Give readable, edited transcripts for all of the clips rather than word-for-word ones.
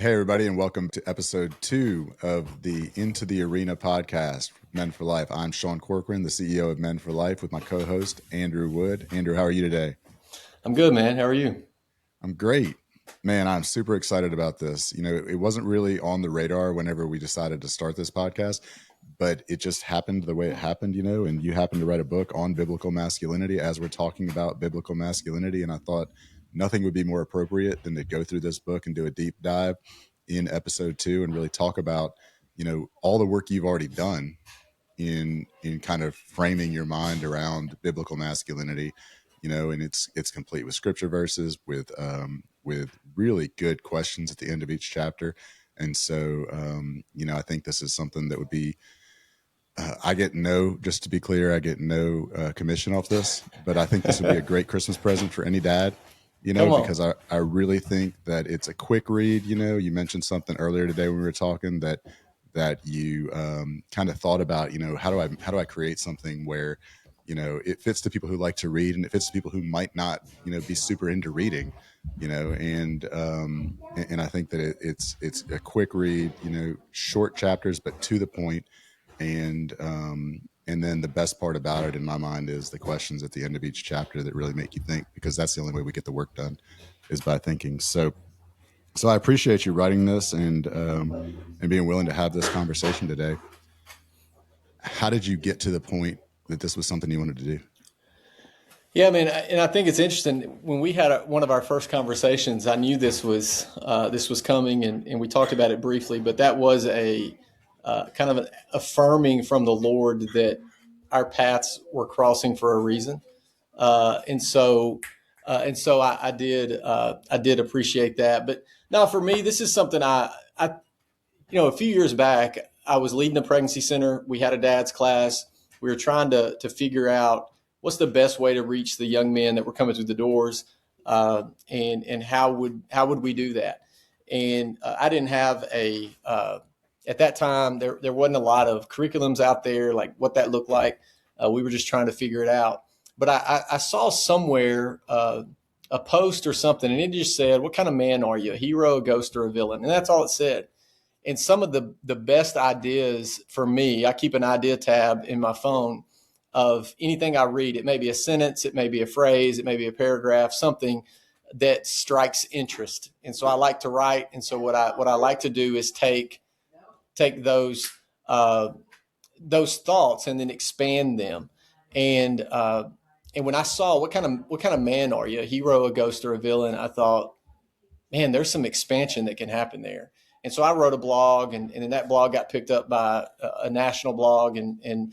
Hey, everybody, and welcome to episode 2 of the Into the Arena podcast, Men for Life. I'm Sean Corcoran, the CEO of Men for Life, with my co-host, Andrew Wood. Andrew, how are you today? I'm good, man. How are you? I'm great. Man, I'm super excited about this. You know, it wasn't really on the radar whenever we decided to start this podcast, but it just happened the way it happened, and you happened to write a book on biblical masculinity as we're talking about biblical masculinity. And I thought nothing would be more appropriate than to go through this book and do a deep dive in episode 2 and really talk about, all the work you've already done in kind of framing your mind around biblical masculinity, and it's complete with scripture verses, with really good questions at the end of each chapter. And so I think this is something that would be just to be clear, I get no commission off this, but I think this would be a great Christmas present for any dad, Come on. because I really think that it's a quick read. You mentioned something earlier today when we were talking that you kind of thought about, how do I create something where, it fits to people who like to read, and it fits to people who might not, be super into reading, and I think that it's a quick read, short chapters, but to the point. And then the best part about it in my mind is the questions at the end of each chapter that really make you think, because that's the only way we get the work done, is by thinking. So I appreciate you writing this and being willing to have this conversation today. How did you get to the point that this was something you wanted to do? Yeah, man, and I think it's interesting. When we had one of our first conversations, I knew this was coming, and we talked about it briefly. But that was a kind of an affirming from the Lord that our paths were crossing for a reason, and so I did appreciate that. But now, for me, this is something a few years back, I was leading a pregnancy center. We had a dad's class. We were trying to figure out what's the best way to reach the young men that were coming through the doors, and how would we do that? And I didn't have at that time there wasn't a lot of curriculums out there, like what that looked like. We were just trying to figure it out. But I saw somewhere a post or something, and it just said, "What kind of man are you? A hero, a ghost, or a villain?" And that's all it said. And some of the best ideas for me, I keep an idea tab in my phone of anything I read. It may be a sentence, it may be a phrase, it may be a paragraph, something that strikes interest. And so I like to write. And so what I like to do is take those thoughts and then expand them. And when I saw what kind of man are you, a hero, a ghost, or a villain, I thought, man, there's some expansion that can happen there. And so I wrote a blog, and then that blog got picked up by a national blog, and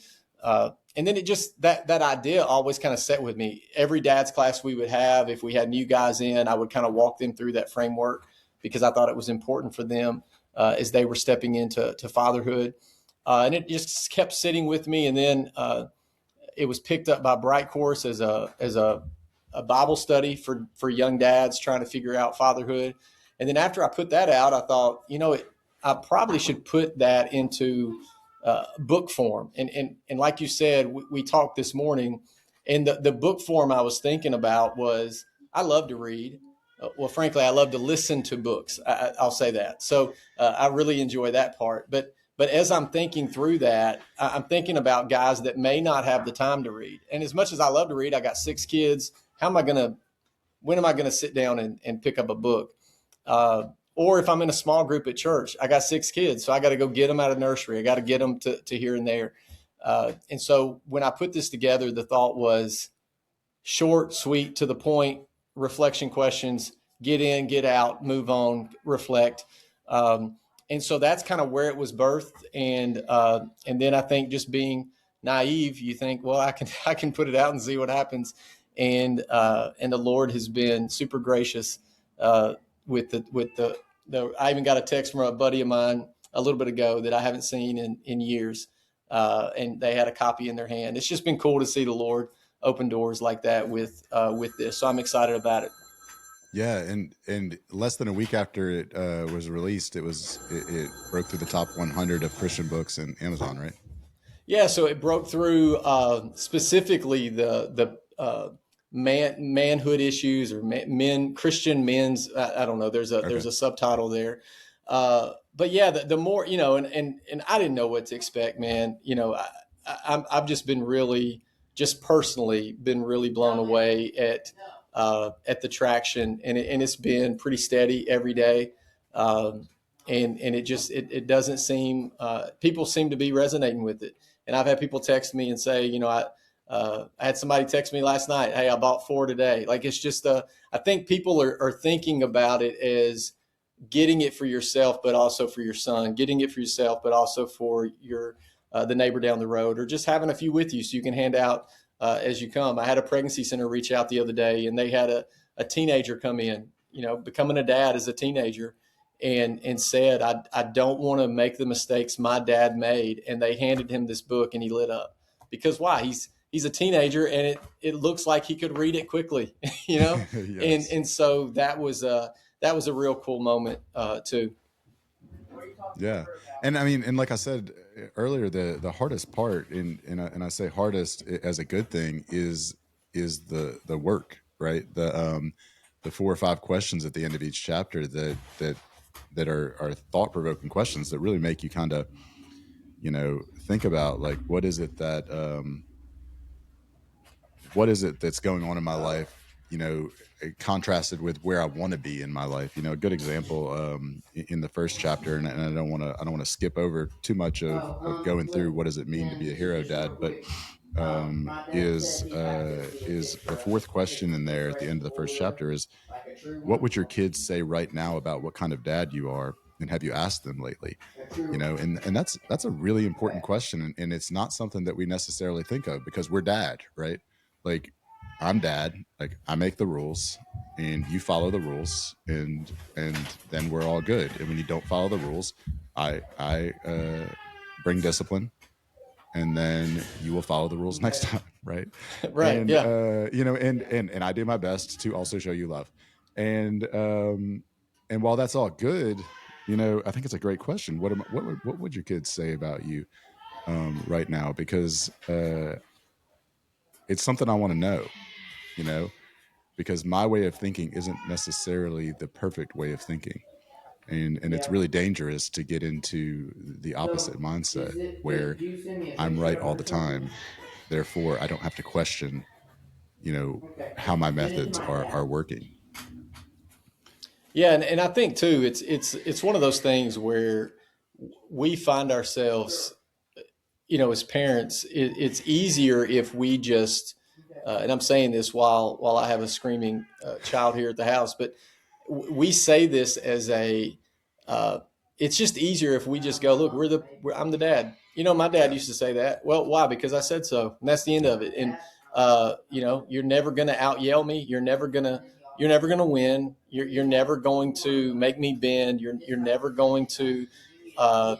then it just that idea always kind of set with me. Every dad's class we would have, if we had new guys in, I would kind of walk them through that framework, because I thought it was important for them as they were stepping into fatherhood, and it just kept sitting with me. And then it was picked up by Bright Course as a Bible study for young dads trying to figure out fatherhood. And then after I put that out, I thought, I probably should put that into book form. And like you said, we talked this morning, and the book form I was thinking about was, I love to read. Well, frankly, I love to listen to books. I'll say that. So I really enjoy that part. But as I'm thinking through that, I'm thinking about guys that may not have the time to read. And as much as I love to read, I got 6 kids. When am I going to sit down and pick up a book? Or if I'm in a small group at church, I got 6 kids, so I got to go get them out of nursery. I got to get them to here and there. And so when I put this together, the thought was short, sweet, to the point, reflection questions, get in, get out, move on, reflect. And so that's kind of where it was birthed. And then I think, just being naive, you think, well, I can put it out and see what happens. And the Lord has been super gracious with the I even got a text from a buddy of mine a little bit ago that I haven't seen in years, and they had a copy in their hand. It's just been cool to see the Lord open doors like that with this. So I'm excited about it. Yeah, and less than a week after it was released, it broke through the top 100 of Christian books in Amazon, right? Yeah, so it broke through specifically the manhood issues, or Christian men's. I don't know. There's a subtitle there, But yeah, the more, and I didn't know what to expect, man. I've just been really, just personally, been really blown away at the traction, and it's been pretty steady every day. Um, and it doesn't seem, people seem to be resonating with it. And I've had people text me and say, I had somebody text me last night, hey, I bought 4 today. Like, it's just I think people are thinking about it as getting it for yourself, but also for your son, getting it for yourself, but also for your the neighbor down the road, or just having a few with you so you can hand out as you come. I had a pregnancy center reach out the other day, and they had a teenager come in, becoming a dad as a teenager, and said, I don't want to make the mistakes my dad made. And they handed him this book, and he lit up. Because why? He's a teenager, and it looks like he could read it quickly, and Yes. and so that was a real cool moment too. Yeah. And I mean, and like I said earlier, the hardest part, and I say hardest as a good thing, is the work, right? The 4 or 5 questions at the end of each chapter that are thought provoking questions that really make you kind of, think about, like, what is it that's going on in my life, contrasted with where I want to be in my life. A good example, in the first chapter, and I don't want to skip over too much of going through what does it mean to be a hero dad, but is the fourth question in there at the end of the first chapter is, what would your kids say right now about what kind of dad you are, and have you asked them lately? And that's a really important question, and it's not something that we necessarily think of because we're dad, right? Like, I'm dad, like, I make the rules and you follow the rules, and then we're all good. And when you don't follow the rules, I bring discipline, and then you will follow the rules next time, right? Right? And Yeah. and I do my best to also show you love. And um and while that's all good, I think it's a great question. What would your kids say about you right now? Because it's something I want to know, you know because my way of thinking isn't necessarily the perfect way of thinking, and it's really dangerous to get into the opposite mindset where I'm right all the time, therefore I don't have to question, how my methods are working. Yeah, and I think too, it's one of those things where we find ourselves, as parents, it's easier if we just, and I'm saying this while I have a screaming child here at the house, but we say this as uh, it's just easier if we just go, look, I'm the dad. My dad Yeah. used to say that. Well, why? Because I said so, and that's the end Yeah. of it. And you're never gonna out yell me. You're never gonna win. You're never going to make me bend. You're never going to, uh,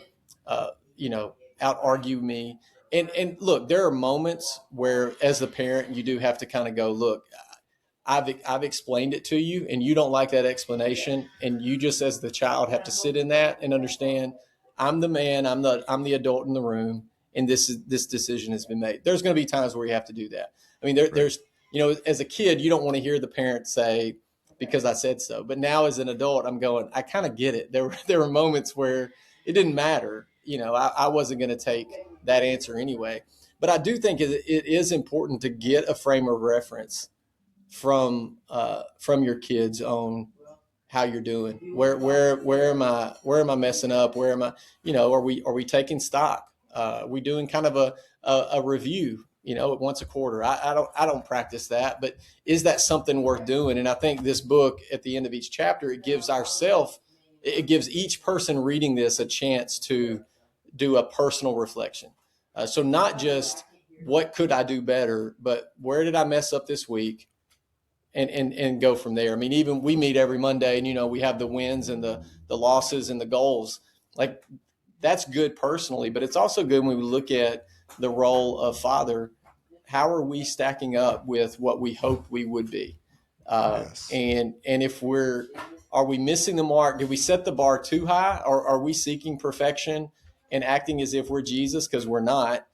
uh, you know, out argue me. And look, there are moments where, as the parent, you do have to kind of go, look, I've explained it to you, and you don't like that explanation, and you just, as the child, have to sit in that and understand. I'm the man. I'm the adult in the room, and this decision has been made. There's going to be times where you have to do that. I mean, Right. there's as a kid, you don't want to hear the parent say, because I said so. But now as an adult, I'm going, I kind of get it. There were moments where it didn't matter. I wasn't going to take that answer anyway. But I do think it is important to get a frame of reference from your kids on how you're doing. Where am I messing up? Where am I? Are we taking stock? We doing kind of a review, once a quarter. I don't practice that, but is that something worth doing? And I think this book, at the end of each chapter, it gives each person reading this a chance to do a personal reflection. So not just what could I do better, but where did I mess up this week, and go from there. I mean, even we meet every Monday, and we have the wins and the losses and the goals. Like, that's good personally, but it's also good when we look at the role of father. How are we stacking up with what we hoped we would be? Yes. And if are we missing the mark? Did we set the bar too high, or are we seeking perfection and acting as if we're Jesus, because we're not?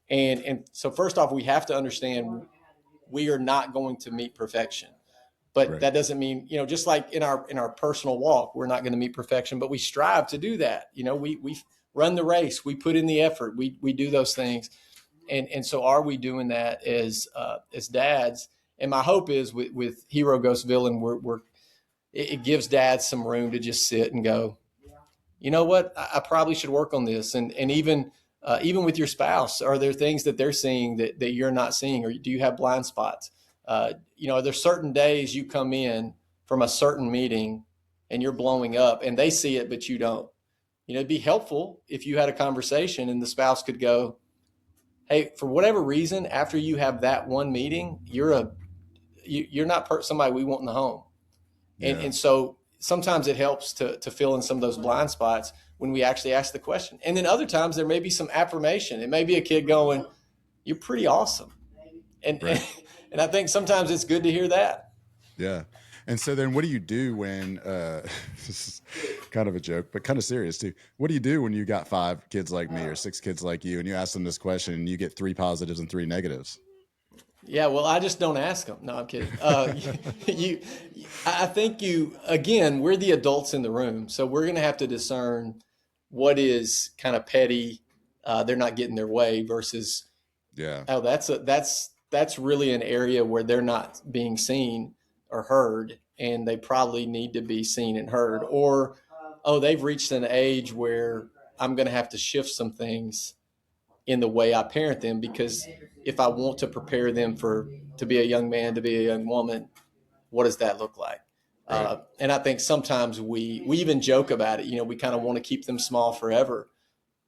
And so first off, we have to understand we are not going to meet perfection. But Right. that doesn't mean, just like in our personal walk, we're not going to meet perfection, but we strive to do that. We run the race, we put in the effort, we do those things. And so are we doing that as dads? And my hope is with Hero Ghost Villain, it gives dads some room to just sit and go, you know what, I probably should work on this. And even with your spouse, are there things that they're seeing that you're not seeing, or do you have blind spots? Are there certain days you come in from a certain meeting and you're blowing up and they see it, but you don't? It'd be helpful if you had a conversation and the spouse could go, hey, for whatever reason, after you have that one meeting, you're not somebody we want in the home. And, Yeah. and so sometimes it helps to fill in some of those blind spots when we actually ask the question. And then other times there may be some affirmation. It may be a kid going, you're pretty awesome. And, Right. and, and I think sometimes it's good to hear that. Yeah. And so then what do you do when this is kind of a joke, but kind of serious too. What do you do when you got 5 kids like me or 6 kids like you and you ask them this question and you get 3 positives and 3 negatives? Yeah, well, I just don't ask them. No, I'm kidding. You, I think again, we're the adults in the room, so we're going to have to discern what is kind of petty. They're not getting their way versus, Yeah. oh, that's really an area where they're not being seen or heard, and they probably need to be seen and heard. Or, oh, they've reached an age where I'm going to have to shift some things in the way I parent them, because if I want to prepare them to be a young man, to be a young woman, what does that look like? Right. And I think sometimes we even joke about it. We kind of want to keep them small forever,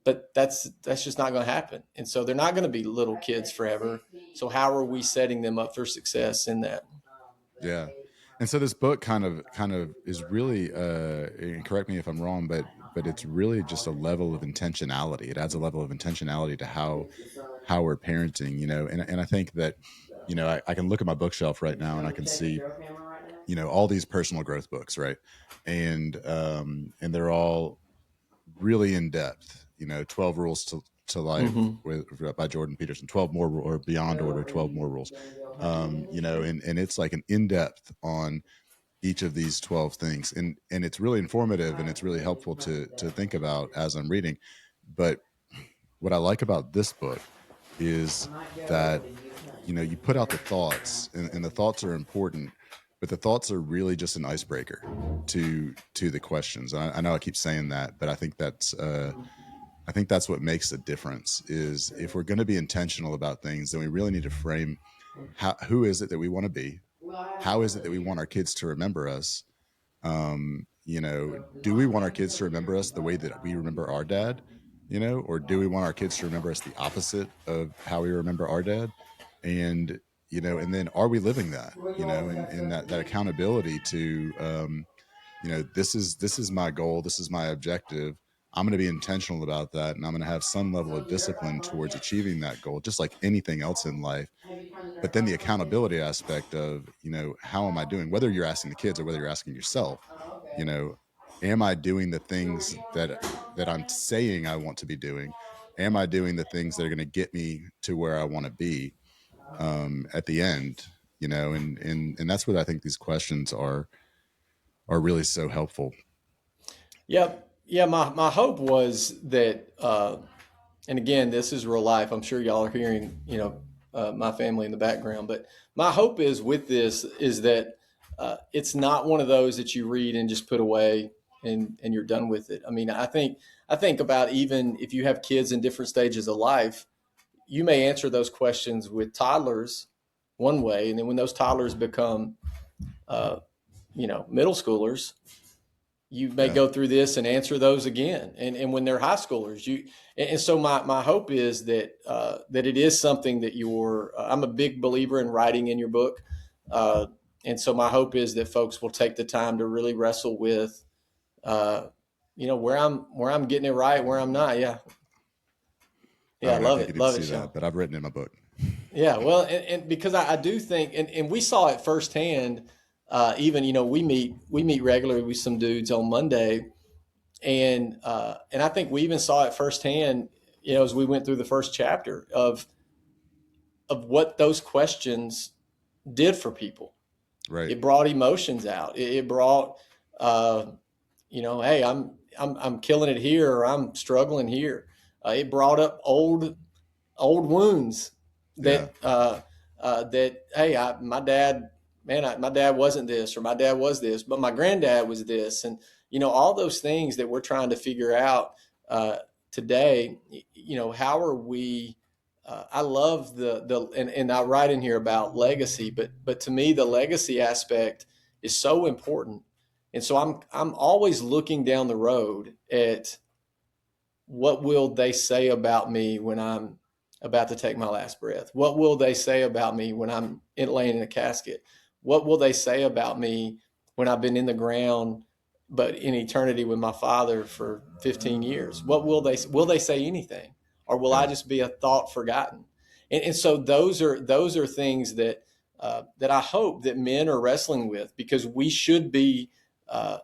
but that's just not going to happen. And so they're not going to be little kids forever. So how are we setting them up for success in that? Yeah. And so this book kind of is really and correct me if I'm wrong, but it's really just a level of intentionality. It adds a level of intentionality to how we're parenting, and I think that, I can look at my bookshelf right now and I can see, all these personal growth books, right? And they're all really in depth, 12 rules to life Mm-hmm. by Jordan Peterson, 12 more or beyond order, 12 more rules. And it's like an in-depth on each of these 12 things. And it's really informative and it's really helpful to think about as I'm reading. But what I like about this book is that, you put out the thoughts and the thoughts are important, but the thoughts are really just an icebreaker to the questions. I know I keep saying that, but I think that's what makes a difference. Is if we're going to be intentional about things, then we really need to frame who is it that we want to be, how is it that we want our kids to remember us. Do we want our kids to remember us the way that we remember our dad, or do we want our kids to remember us the opposite of how we remember our dad? And, and then are we living that, and that accountability to, this is my goal. This is my objective. I'm going to be intentional about that. And I'm going to have some level of discipline towards achieving that goal, just like anything else in life. But then the accountability aspect of, how am I doing, whether you're asking the kids or whether you're asking yourself, you know, am I doing the things that I'm saying I want to be doing? Am I doing the things that are going to get me to where I want to be at the end? And that's what I think these questions are really so helpful. Yeah, yeah. My hope was that, and again, this is real life. I'm sure y'all are hearing, my family in the background. But my hope is with this is that it's not one of those that you read and just put away and you're done with it. I mean, I think about, even if you have kids in different stages of life, you may answer those questions with toddlers one way, and then when those toddlers become, uh, middle schoolers, you may Yeah. go through this and answer those again. And when they're high schoolers, and so my hope is that it is something that I'm a big believer in writing in your book. Uh, and so my hope is that folks will take the time to really wrestle with, uh, where I'm getting it right, where I'm not. Yeah. I Yeah. I don't know if love you it. could even Love it, see Sean. that, but I've written in my book. Yeah, well, and because I do think, and we saw it firsthand. Even, we meet regularly with some dudes on Monday, and I think we even saw it firsthand, as we went through the first chapter of what those questions did for people. Right. It brought emotions out. It brought, uh, hey, I'm killing it here, or I'm struggling here. It brought up old wounds Yeah. that hey, my dad, man, my dad wasn't this, or my dad was this, but my granddad was this, and all those things that we're trying to figure out uh, today. How are we? I love and I write in here about legacy, but to me the legacy aspect is so important, and so I'm always looking down the road at what will they say about me when I'm about to take my last breath? What will they say about me when I'm laying in a casket? What will they say about me when I've been in the ground, but in eternity with my father for 15 years? What will they say anything? Or will I Yeah. just be a thought forgotten? And so those are things that I hope that men are wrestling with, because we should be uh,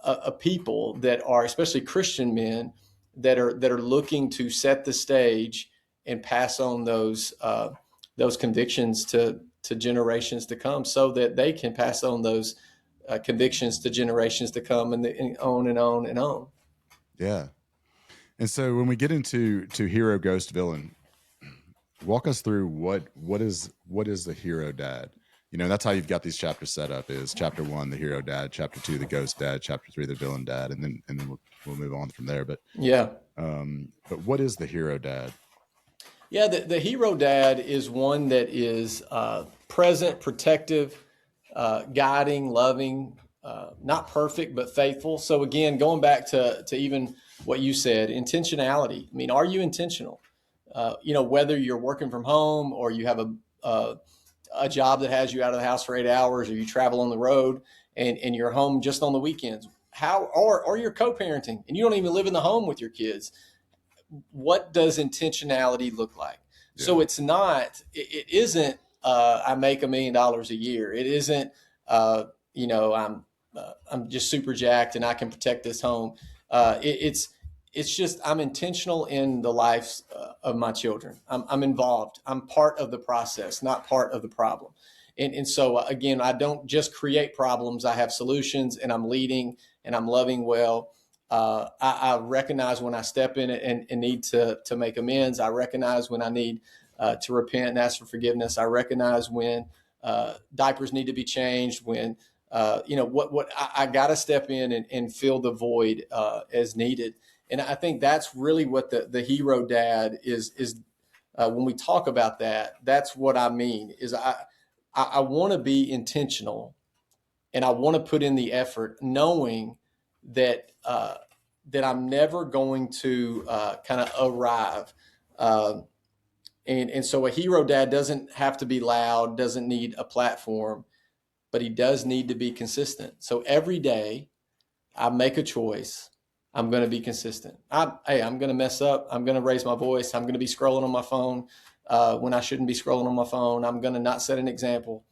a people that are, especially Christian men, that are looking to set the stage and pass on those convictions to generations to come, so that they can pass on those convictions to generations to come, and on and on and on. Yeah. And so when we get into hero, ghost, villain, walk us through what is the hero dad. That's how you've got these chapters set up: is chapter 1 the hero dad, chapter 2 the ghost dad, chapter 3 the villain dad, and then we'll move on from there. Yeah. But what is the hero dad? Yeah, the hero dad is one that is present, protective, guiding, loving, not perfect, but faithful. So again, going back to even what you said, intentionality. I mean, are you intentional? Whether you're working from home, or you have a job that has you out of the house for 8 hours, or you travel on the road, and you're home just on the weekends. Or you're co-parenting and you don't even live in the home with your kids. What does intentionality look like? Yeah. So it isn't, I make $1 million a year. It isn't, I'm just super jacked and I can protect this home. It's just, I'm intentional in the lives of my children. I'm involved. I'm part of the process, not part of the problem. And so again, I don't just create problems. I have solutions, and I'm leading, and I'm loving well. I recognize when I step in it and need to make amends. I recognize when I need to repent and ask for forgiveness. I recognize when diapers need to be changed. When what I got to step in and fill the void as needed. And I think that's really what the hero dad is. When we talk about that, that's what I mean. Is I want to be intentional, and I want to put in the effort, knowing that I'm never going to kind of arrive. Uh, and so a hero dad doesn't have to be loud, doesn't need a platform, but he does need to be consistent. So every day I make a choice. I'm going to be consistent. I'm going to mess up. I'm going to raise my voice. I'm going to be scrolling on my phone when I shouldn't be scrolling on my phone. I'm going to not set an example.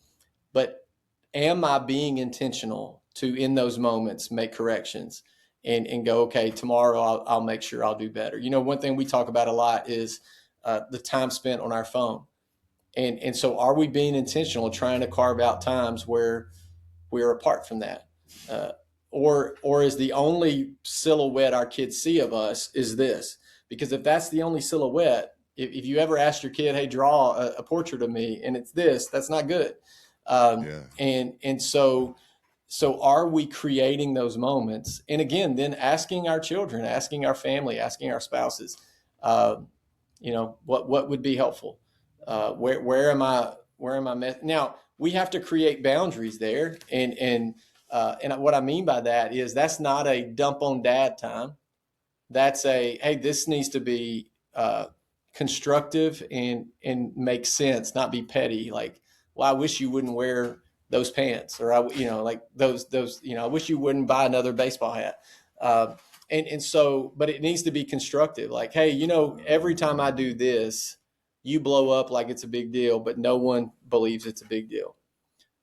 But am I being intentional to, in those moments, make corrections and go, okay, tomorrow I'll make sure I'll do better. One thing we talk about a lot is the time spent on our phone. And so are we being intentional, trying to carve out times where we're apart from that? Uh, or is the only silhouette our kids see of us is this? Because if that's the only silhouette, if you ever ask your kid, hey, draw a portrait of me, and it's this, that's not good. Yeah. And so are we creating those moments? And again, then asking our children, asking our family, asking our spouses, uh, what would be helpful? Where am I now? We have to create boundaries there, and what I mean by that is that's not a dump on dad time. That's a, hey, this needs to be constructive and make sense, not be petty. Like, well, I wish you wouldn't wear those pants, or like those. I wish you wouldn't buy another baseball hat. And so, but it needs to be constructive. Like, hey, every time I do this, you blow up like it's a big deal, but no one believes it's a big deal.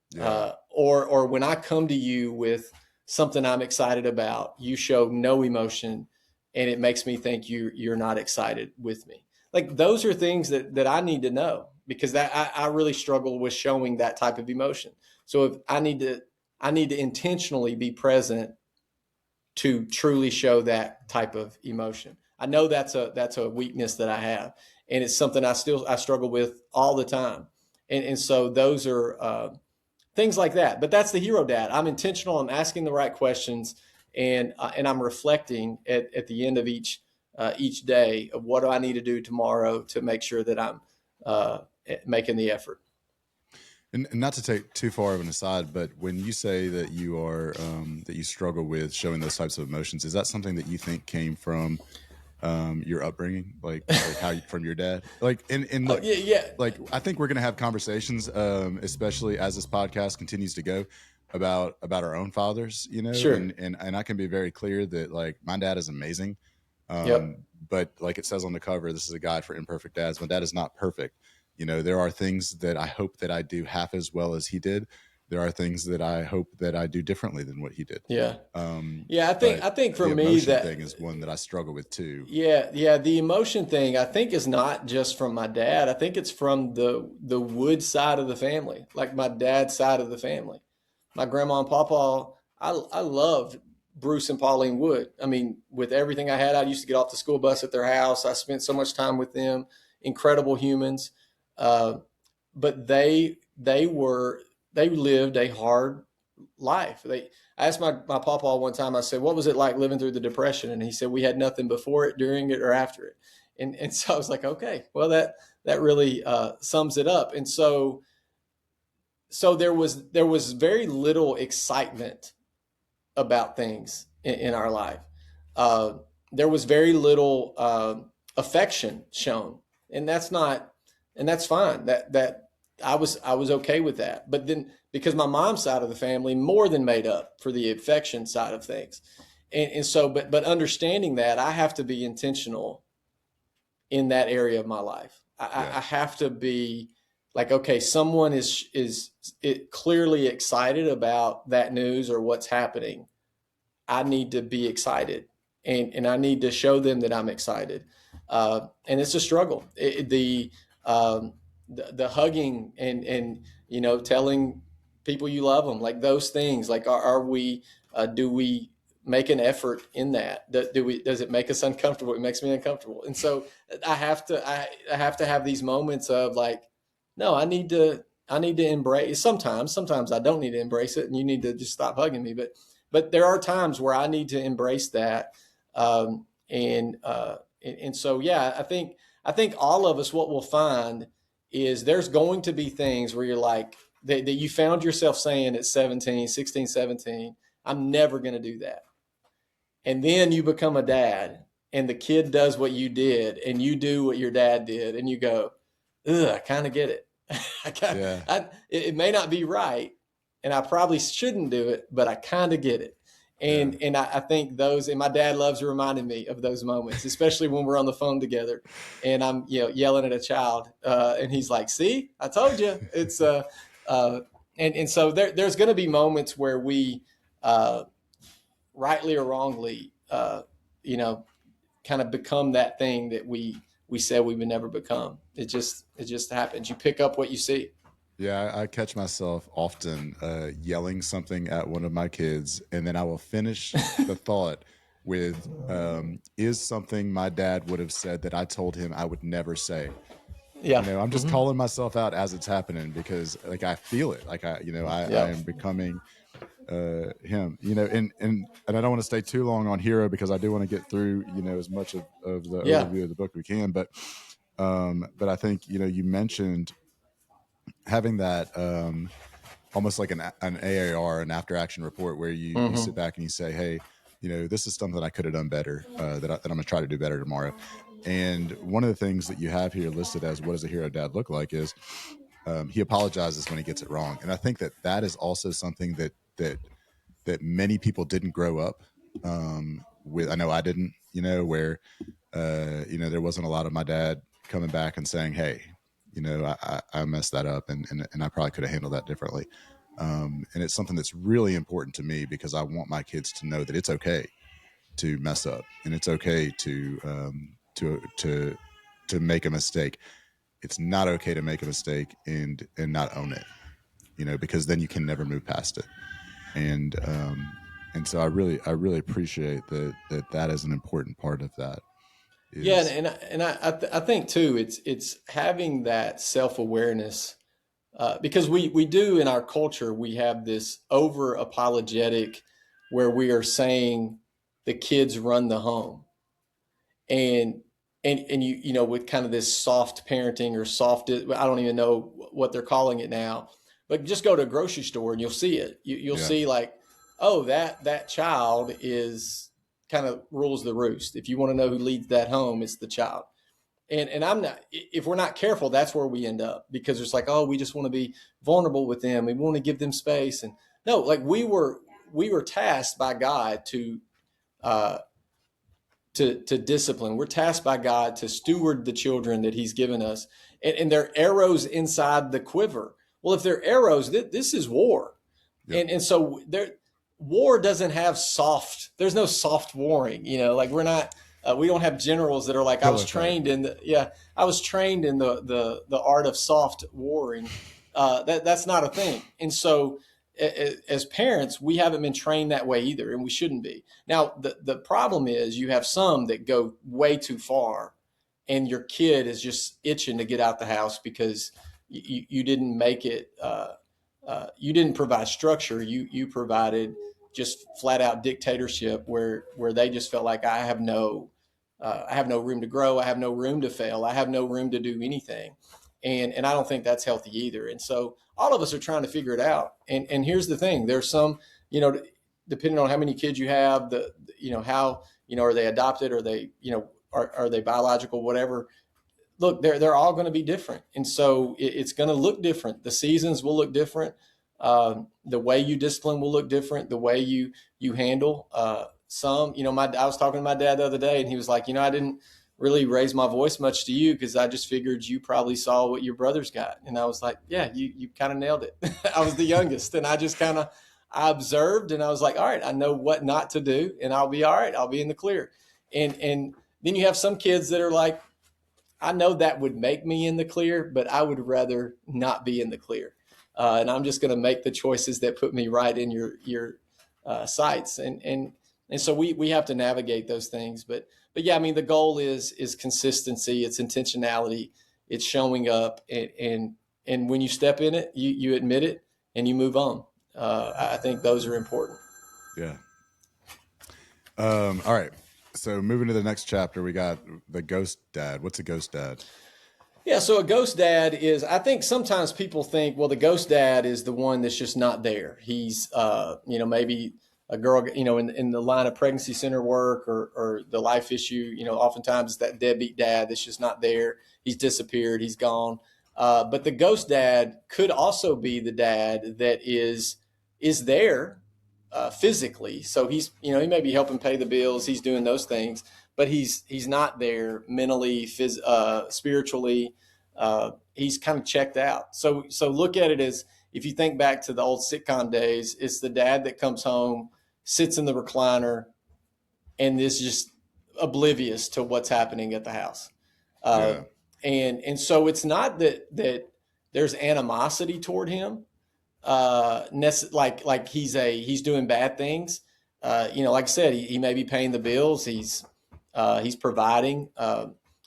Yeah. Or when I come to you with something I'm excited about, you show no emotion, and it makes me think you're not excited with me. Like, those are things that I need to know, because that I really struggle with showing that type of emotion. So if I need to intentionally be present to truly show that type of emotion. I know that's a weakness that I have, and it's something I struggle with all the time. And so those are things like that. But that's the hero dad. I'm intentional. I'm asking the right questions, and I'm reflecting at the end of each day of what do I need to do tomorrow to make sure that I'm uh, making the effort. And not to take too far of an aside, but when you say that you are that you struggle with showing those types of emotions, is that something that you think came from your upbringing, like how you, from your dad? Like, and Oh look, yeah, yeah, like I think we're gonna have conversations, especially as this podcast continues to go about our own fathers, you know, sure, and I can be very clear that like my dad is amazing, yep, but like it says on the cover, this is a guide for imperfect dads. My dad is not perfect. You know, there are things that I hope that I do half as well as he did. There are things that I hope that I do differently than what he did. yeah, yeah. But I think for the me emotion that thing is one that I struggle with too. yeah, the emotion thing I think is not just from my dad. I think it's from the Wood side of the family, like my dad's side of the family. My grandma and papa, I loved Bruce and Pauline Wood. I mean, with everything I had, I used to get off the school bus at their house. I spent so much time with them. Incredible humans, uh, but they lived a hard life. I asked my papa one time. I said, "What was it like living through the Depression?" And he said, "We had nothing before it, during it, or after it." And so I was like, "Okay, well that really sums it up." And so there was very little excitement about things in our life. Uh, there was very little affection shown, and that's not, and that's fine. That I was okay with that. But then because my mom's side of the family more than made up for the affection side of things, and so but understanding that I have to be intentional in that area of my life. Yeah. I have to be like, okay, someone is it clearly excited about that news or what's happening. I need to be excited, and I need to show them that I'm excited. And it's a struggle. Um, the hugging and telling people you love them, like those things. Like, are we? Do we make an effort in that? Do we? Does it make us uncomfortable? It makes me uncomfortable, and so I have to have these moments of like, no, I need to embrace. Sometimes I don't need to embrace it, and you need to just stop hugging me. But there are times where I need to embrace that, and so yeah, I think all of us, what we'll find is there's going to be things where you're like that you found yourself saying at 17, 16, 17, I'm never going to do that, and then you become a dad, and the kid does what you did, and you do what your dad did, and you go, ugh, I kind of get it. Yeah. It may not be right, and I probably shouldn't do it, but I kind of get it. Yeah. And I think those, and my dad loves reminding me of those moments, especially when we're on the phone together, and I'm yelling at a child, and he's like, "See, I told you." It's uh, and so there's going to be moments where we, uh, rightly or wrongly, you know, kind of become that thing that we said we would never become. It just happens. You pick up what you see. Yeah, I catch myself often yelling something at one of my kids, and then I will finish the thought with, is something my dad would have said that I told him I would never say. You Yeah. know, I'm just Mm-hmm. calling myself out as it's happening because like I feel it. Like I Yeah. am becoming him, you know, and I don't want to stay too long on Hero because I do want to get through, you know, as much of the Yeah. overview of the book we can. But I think, you know, you mentioned having that almost like an AAR, an after action report, where you sit Mm-hmm. back and you say, hey, you know, this is something I could have done better, that I'm going to try to do better tomorrow. And one of the things that you have here listed as what does a hero dad look like is he apologizes when he gets it wrong. And I think that that is also something that many people didn't grow up with. I know I didn't, you know, where you know, there wasn't a lot of my dad coming back and saying, hey, you know, I messed that up, and I probably could have handled that differently. And it's something that's really important to me because I want my kids to know that it's okay to mess up, and it's okay to make a mistake. It's not okay to make a mistake and not own it. because then you can never move past it. And so I really appreciate that is an important part of that. Yeah, Is I think too, it's having that self awareness, because we do in our culture, we have this over apologetic where we are saying the kids run the home, and and with kind of this soft parenting or soft, I don't even know what they're calling it now, but just go to a grocery store and you'll see it. You'll Yeah, see like, oh, that child is kind of rules the roost. If you want to know who leads that home, it's the child. And I'm not, if we're not careful, that's where we end up, because it's like, oh, we just want to be vulnerable with them, we want to give them space. And no, like we were tasked by God uh, to discipline. We're tasked by God to steward the children that He's given us, and they're arrows inside the quiver. Well, if they're arrows, this is war, yep. and so there, war doesn't have soft. There's no soft warring. Like we're not. We don't have generals that are like, I was Pillow fight. trained in the I was trained in the art of soft warring. That's not a thing, and so as parents, we haven't been trained that way either, and we shouldn't be. Now, the problem is you have some that go way too far, and your kid is just itching to get out the house because you didn't make it. You didn't provide structure. You provided just flat out dictatorship, where they just felt like I have no room to grow. I have no room to fail. I have no room to do anything. And I don't think that's healthy either. And so all of us are trying to figure it out. And here's the thing: there's some, depending on how many kids you have, how, are they adopted, or they, are they biological, whatever. Look, they're all going to be different, and so it's going to look different. The seasons will look different. The way you discipline will look different. The way you handle some, I was talking to my dad the other day, and he was like, I didn't really raise my voice much to you because I just figured you probably saw what your brothers got. And I was like, yeah, you kind of nailed it. I was the youngest, and I just I observed, and I was like, all right, I know what not to do, and I'll be all right. I'll be in the clear. And then you have some kids that are like, I know that would make me in the clear, but I would rather not be in the clear. And I'm just going to make the choices that put me right in your sights. And so we have to navigate those things. But yeah, I mean, the goal is consistency. It's intentionality. It's showing up. And when you step in it, you admit it and you move on. I think those are important. Yeah. All right. So moving to the next chapter, we got the ghost dad. What's a ghost dad? Yeah, so a ghost dad is, I think sometimes people think, well, the ghost dad is the one that's just not there. He's, maybe a girl, in the line of pregnancy center work, or the life issue, oftentimes it's that deadbeat dad that's just not there. He's disappeared. He's gone. But the ghost dad could also be the dad that is there physically. So he's, he may be helping pay the bills. He's doing those things, but he's not there mentally, spiritually. He's kind of checked out. So look at it as, if you think back to the old sitcom days, it's the dad that comes home, sits in the recliner, and is just oblivious to what's happening at the house. Uh, Yeah. and so it's not that there's animosity toward him, like he's doing bad things. Like I said, he may be paying the bills. He's providing,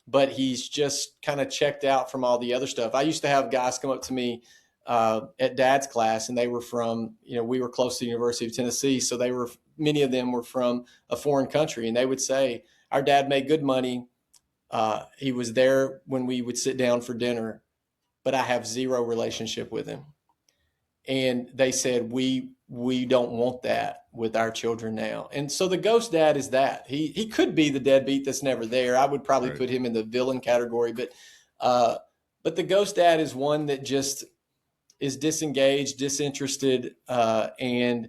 but he's just kind of checked out from all the other stuff. I used to have guys come up to me at Dad's class, and they were from, we were close to the University of Tennessee, so many of them were from a foreign country, and they would say, our dad made good money. He was there when we would sit down for dinner, but I have zero relationship with him. And they said, we don't want that with our children now. And so the ghost dad is that. He could be the deadbeat that's never there. I would probably put him in the villain category, but the ghost dad is one that just is disengaged, disinterested, and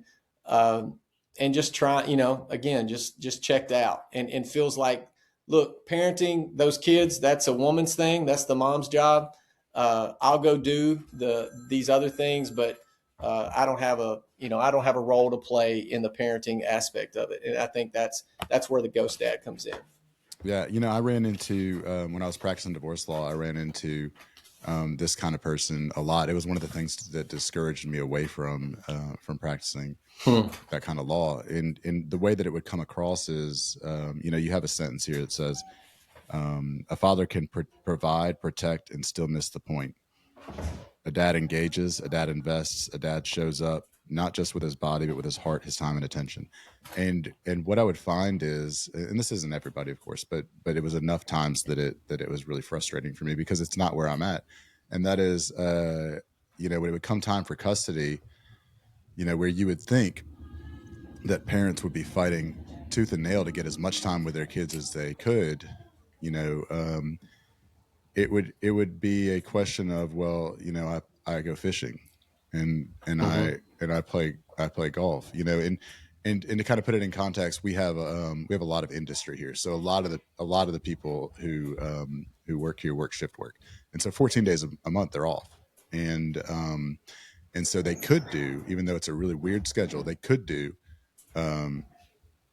just trying, again, just checked out, and feels like, look, parenting those kids, that's a woman's thing. That's the mom's job. I'll go do these other things, but I don't have a role to play in the parenting aspect of it. And I think that's where the ghost dad comes in. Yeah. I ran into, when I was practicing divorce law, I ran into this kind of person a lot. It was one of the things that discouraged me away from practicing Hmm. that kind of law. And the way that it would come across is, you have a sentence here that says, a father can provide, protect, and still miss the point. A dad engages, a dad invests, a dad shows up, not just with his body, but with his heart, his time, and attention. And what I would find is, and this isn't everybody, of course, but it was enough times that it was really frustrating for me because it's not where I'm at. And that is, when it would come time for custody, where you would think that parents would be fighting tooth and nail to get as much time with their kids as they could, you know, it would be a question of, well, I go fishing, and Mm-hmm. I play golf, and to kind of put it in context, we have a lot of industry here, so a lot of the people who work here work shift work, and so 14 days a month they're off, and so they could do, even though it's a really weird schedule, they could do um,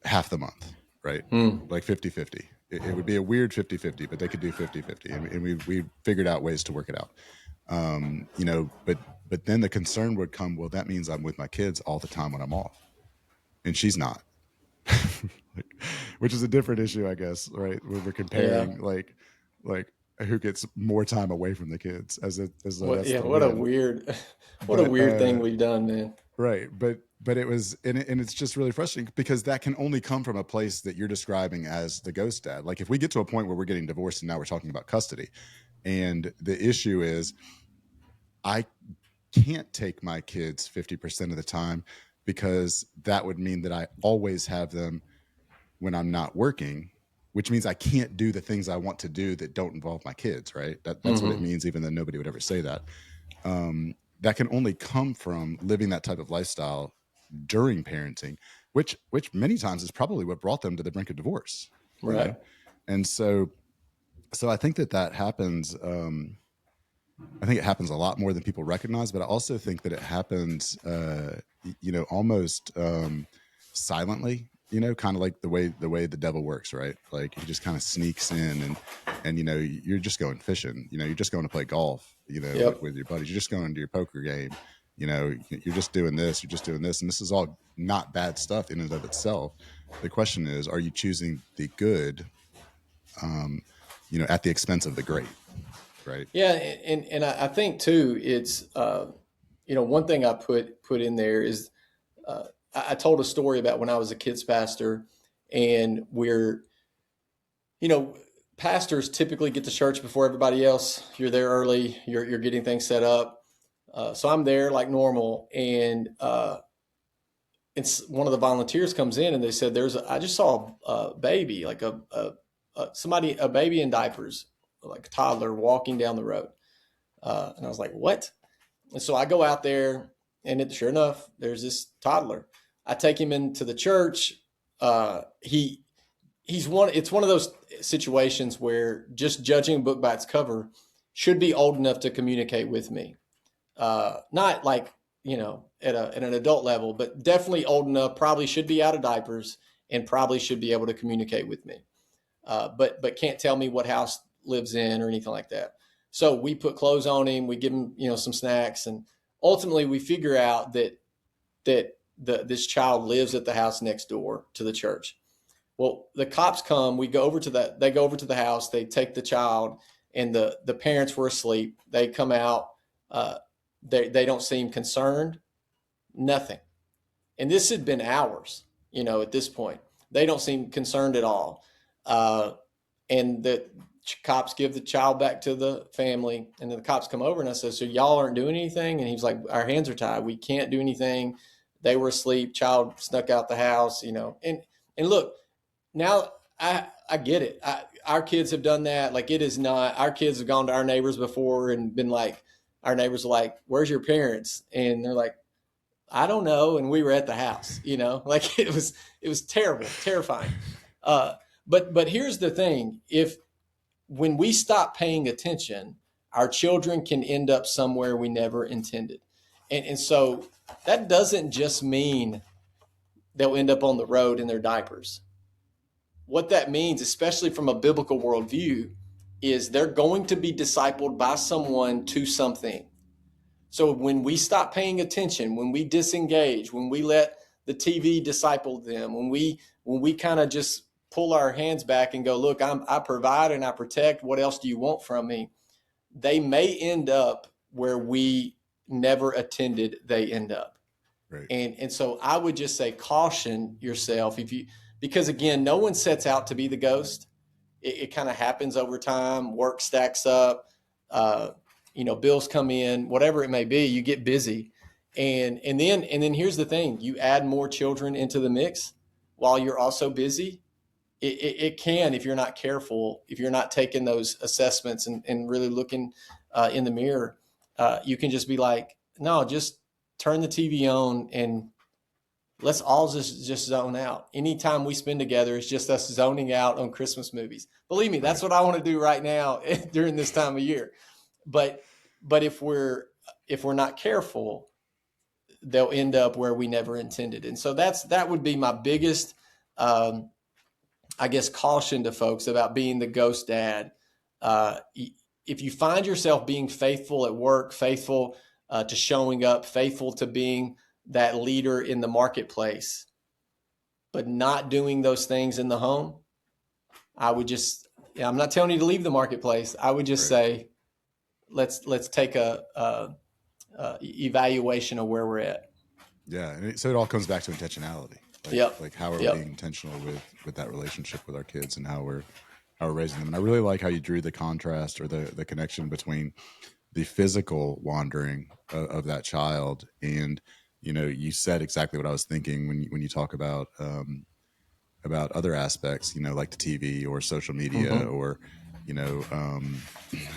half the month, right? Hmm. Like 50-50. It would be a weird 50-50, but they could do 50-50. And we figured out ways to work it out. But then the concern would come, well, that means I'm with my kids all the time when I'm off. And she's not. Like, which is a different issue, I guess, right? When we're Yeah. comparing like who gets more time away from the kids as though What? that's Yeah. the What a win. weird, what a But weird thing we've done, man. right, but it was, and it's just really frustrating because that can only come from a place that you're describing as the ghost dad. Like if we get to a point where we're getting divorced and now we're talking about custody, and the issue is I can't take my kids 50% of the time because that would mean that I always have them when I'm not working, which means I can't do the things I want to do that don't involve my kids, right? That's what it Mm-hmm. means, even though nobody would ever say that. That can only come from living that type of lifestyle during parenting, which many times is probably what brought them to the brink of divorce, Right. and so I think that happens. I think it happens a lot more than people recognize, but I also think that it happens, almost silently. Kind of like the way the devil works, right? Like he just kind of sneaks in, and you're just going fishing. You're just going to play golf. Yep. With your buddies. You're just going to your poker game. You're just doing this. You're just doing this, and this is all not bad stuff in and of itself. The question is, are you choosing the good, at the expense of the great, right? Yeah, and I think too, it's one thing I put in there is I told a story about when I was a kids pastor, and we're you know pastors typically get to church before everybody else. You're there early. You're getting things set up. So I'm there like normal, and it's one of the volunteers comes in and they said, I just saw a baby, like a baby in diapers, like a toddler walking down the road. And I was like, what? And so I go out there, and sure enough, there's this toddler. I take him into the church. He's one. It's one of those situations where just judging a book by its cover, should be old enough to communicate with me. Not like at an adult level, but definitely old enough. Probably should be out of diapers and probably should be able to communicate with me. But can't tell me what house lives in or anything like that. So we put clothes on him. We give him some snacks, and ultimately we figure out that this child lives at the house next door to the church. Well, the cops come. We go over to that. They go over to the house. They take the child, and the parents were asleep. They come out. Uh, they don't seem concerned. Nothing. And this had been hours. At this point, they don't seem concerned at all. Uh, and the cops give the child back to the family, and then the cops come over, and I said, so y'all aren't doing anything? And he was like, our hands are tied, we can't do anything. They were asleep, child snuck out the house. And look, now I get it. Our kids have done that. Like, it is not, our kids have gone to our neighbors before and been like, our neighbors are like, where's your parents? And they're like, I don't know. And we were at the house, like it was terrible, terrifying. Uh, but here's the thing: if when we stop paying attention, our children can end up somewhere we never intended. And so that doesn't just mean they'll end up on the road in their diapers. What that means, especially from a biblical worldview, is they're going to be discipled by someone to something. So when we stop paying attention, when we disengage, when we let the TV disciple them, when we kind of just pull our hands back and go, look, I provide and I protect. What else do you want from me? They may end up where we never attended they end up. Right. And so I would just say caution yourself because again, no one sets out to be the ghost. It kind of happens over time. Work stacks up. Bills come in, whatever it may be. You get busy, and then here's the thing: you add more children into the mix while you're also busy. It can, if you're not careful, if you're not taking those assessments and really looking in the mirror, you can just be like, no, just turn the TV on and let's all just zone out. Anytime we spend together, it's just us zoning out on Christmas movies. Believe me, that's what I want to do right now during this time of year. But if we're not careful, they'll end up where we never intended. And so that would be my biggest, I guess, caution to folks about being the ghost dad. If you find yourself being faithful at work, faithful to showing up, faithful to being that leader in the marketplace, but not doing those things in the home, I would just, I'm not telling you to leave the marketplace. I would just say, let's take a evaluation of where we're at. Yeah. And so it all comes back to intentionality. Like how are we being intentional with that relationship with our kids and how we're raising them. And I really like how you drew the contrast or the connection between the physical wandering of that child and, you said exactly what I was thinking when you talk about other aspects, like the TV or social media or,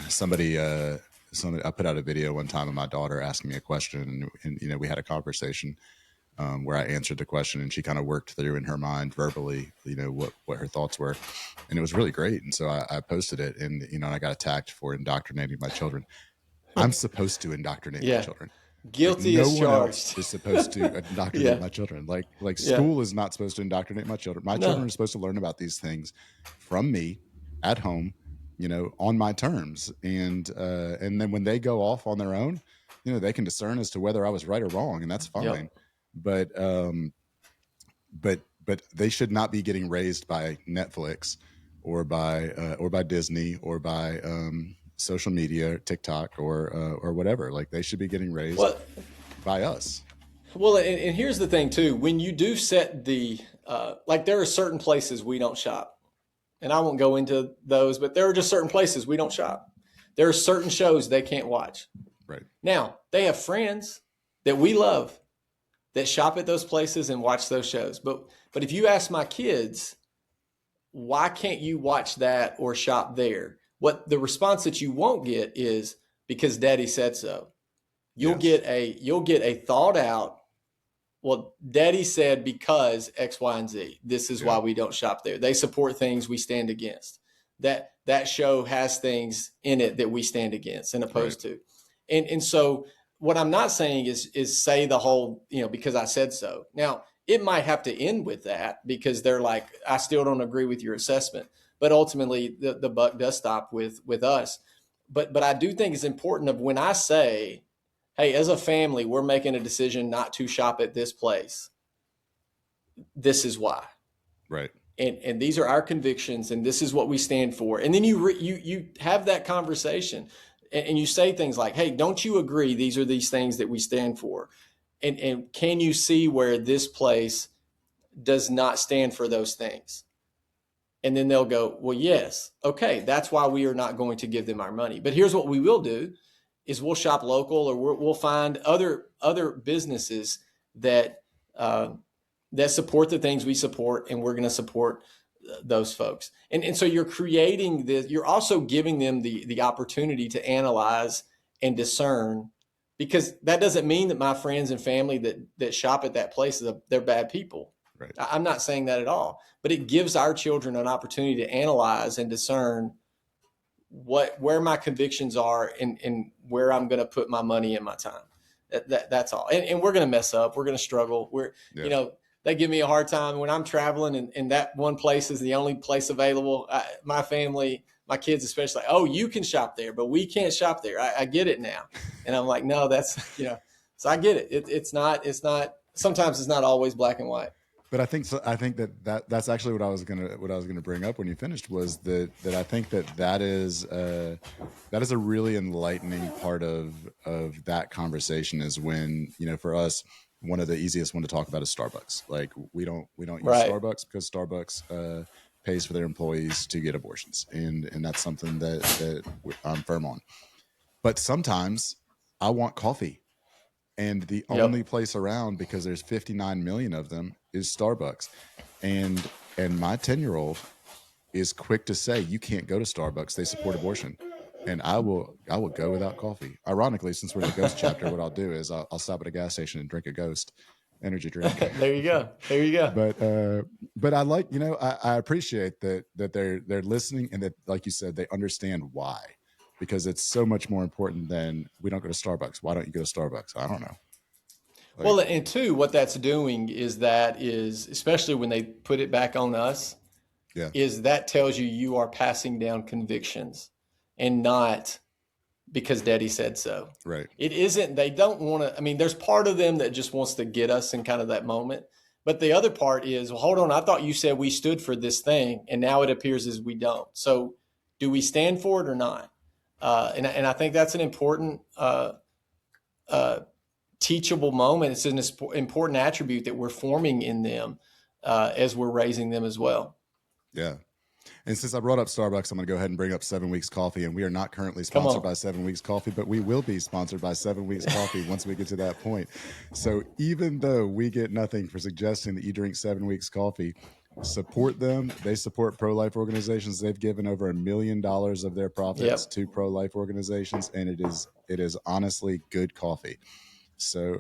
somebody I put out a video one time of my daughter asking me a question and we had a conversation where I answered the question and she kind of worked through in her mind verbally, what her thoughts were. And it was really great. And so I posted it and, I got attacked for indoctrinating my children. I'm supposed to indoctrinate my children. Guilty no as one charged. Else is supposed to indoctrinate my children. Like school is not supposed to indoctrinate my children. My children are supposed to learn about these things from me at home, on my terms. And then when they go off on their own, they can discern as to whether I was right or wrong, and that's fine. But they should not be getting raised by Netflix or by Disney or by social media, TikTok or whatever. Like they should be getting raised by us. Well, and here's the thing too. When you do set the like, there are certain places we don't shop, and I won't go into those, but there are just certain places we don't shop. There are certain shows they can't watch. Right. Now they have friends that we love that shop at those places and watch those shows. But if you ask my kids, why can't you watch that or shop there? What the response that you won't get is because daddy said so. You'll get a thought out. Well, daddy said because X, Y, and Z, this is why we don't shop there. They support things we stand against. That show has things in it that we stand against and opposed to. And so what I'm not saying is say the whole, because I said so. Now, it might have to end with that because they're like, I still don't agree with your assessment. But ultimately, the buck does stop with us. But I do think it's important of when I say, hey, as a family, we're making a decision not to shop at this place. This is why. Right. And these are our convictions, and this is what we stand for. And then you have that conversation. And you say things like, hey, don't you agree? These are these things that we stand for. And can you see where this place does not stand for those things? And then they'll go, well, yes. Okay, that's why we are not going to give them our money. But here's what we will do is we'll shop local, or we'll find other businesses that support the things we support, and we're going to support those folks. And so you're creating this, you're also giving them the opportunity to analyze and discern, because that doesn't mean that my friends and family that shop at that place, they're bad people. Right. I'm not saying that at all, but it gives our children an opportunity to analyze and discern where my convictions are and where I'm going to put my money and my time. That's all. And we're going to mess up. We're going to struggle. They give me a hard time when I'm traveling and that one place is the only place available. My my kids especially, oh, you can shop there, but we can't shop there. I get it now. And I'm like, no, that's, so I get it. It's not, sometimes it's not always black and white. But I think so. I think that's actually what I was gonna bring up when you finished was that I think that is a really enlightening part of that conversation is when, for us, one of the easiest one to talk about is Starbucks. Like we don't use Right. Starbucks because Starbucks pays for their employees to get abortions, and that's something that I'm firm on. But sometimes I want coffee. And the only Yep. place around, because there's 59 million of them, is Starbucks. And my 10-year-old is quick to say, you can't go to Starbucks, they support abortion. And I will go without coffee. Ironically, since we're in the Ghost chapter, what I'll do is I'll stop at a gas station and drink a Ghost energy drink. There you go. There you go. But I like, I appreciate that they're listening, and that, like you said, they understand why. Because it's so much more important than, we don't go to Starbucks. Why don't you go to Starbucks? I don't know. Well, and two, what that's doing is especially when they put it back on us, Yeah. is that tells you are passing down convictions and not because daddy said so. Right. It isn't, they don't want to, I mean, there's part of them that just wants to get us in kind of that moment. But the other part is, well, hold on, I thought you said we stood for this thing, and now it appears as we don't. So do we stand for it or not? And I think that's an important teachable moment. It's an important attribute that we're forming in them as we're raising them as well. Yeah. And since I brought up Starbucks, I'm going to go ahead and bring up 7 Weeks Coffee. And we are not currently sponsored by 7 Weeks Coffee, but we will be sponsored by 7 Weeks Coffee once we get to that point. So even though we get nothing for suggesting that you drink 7 Weeks Coffee, support them. They support pro-life organizations. They've given over $1 million of their profits to pro-life organizations, and it is honestly good coffee. So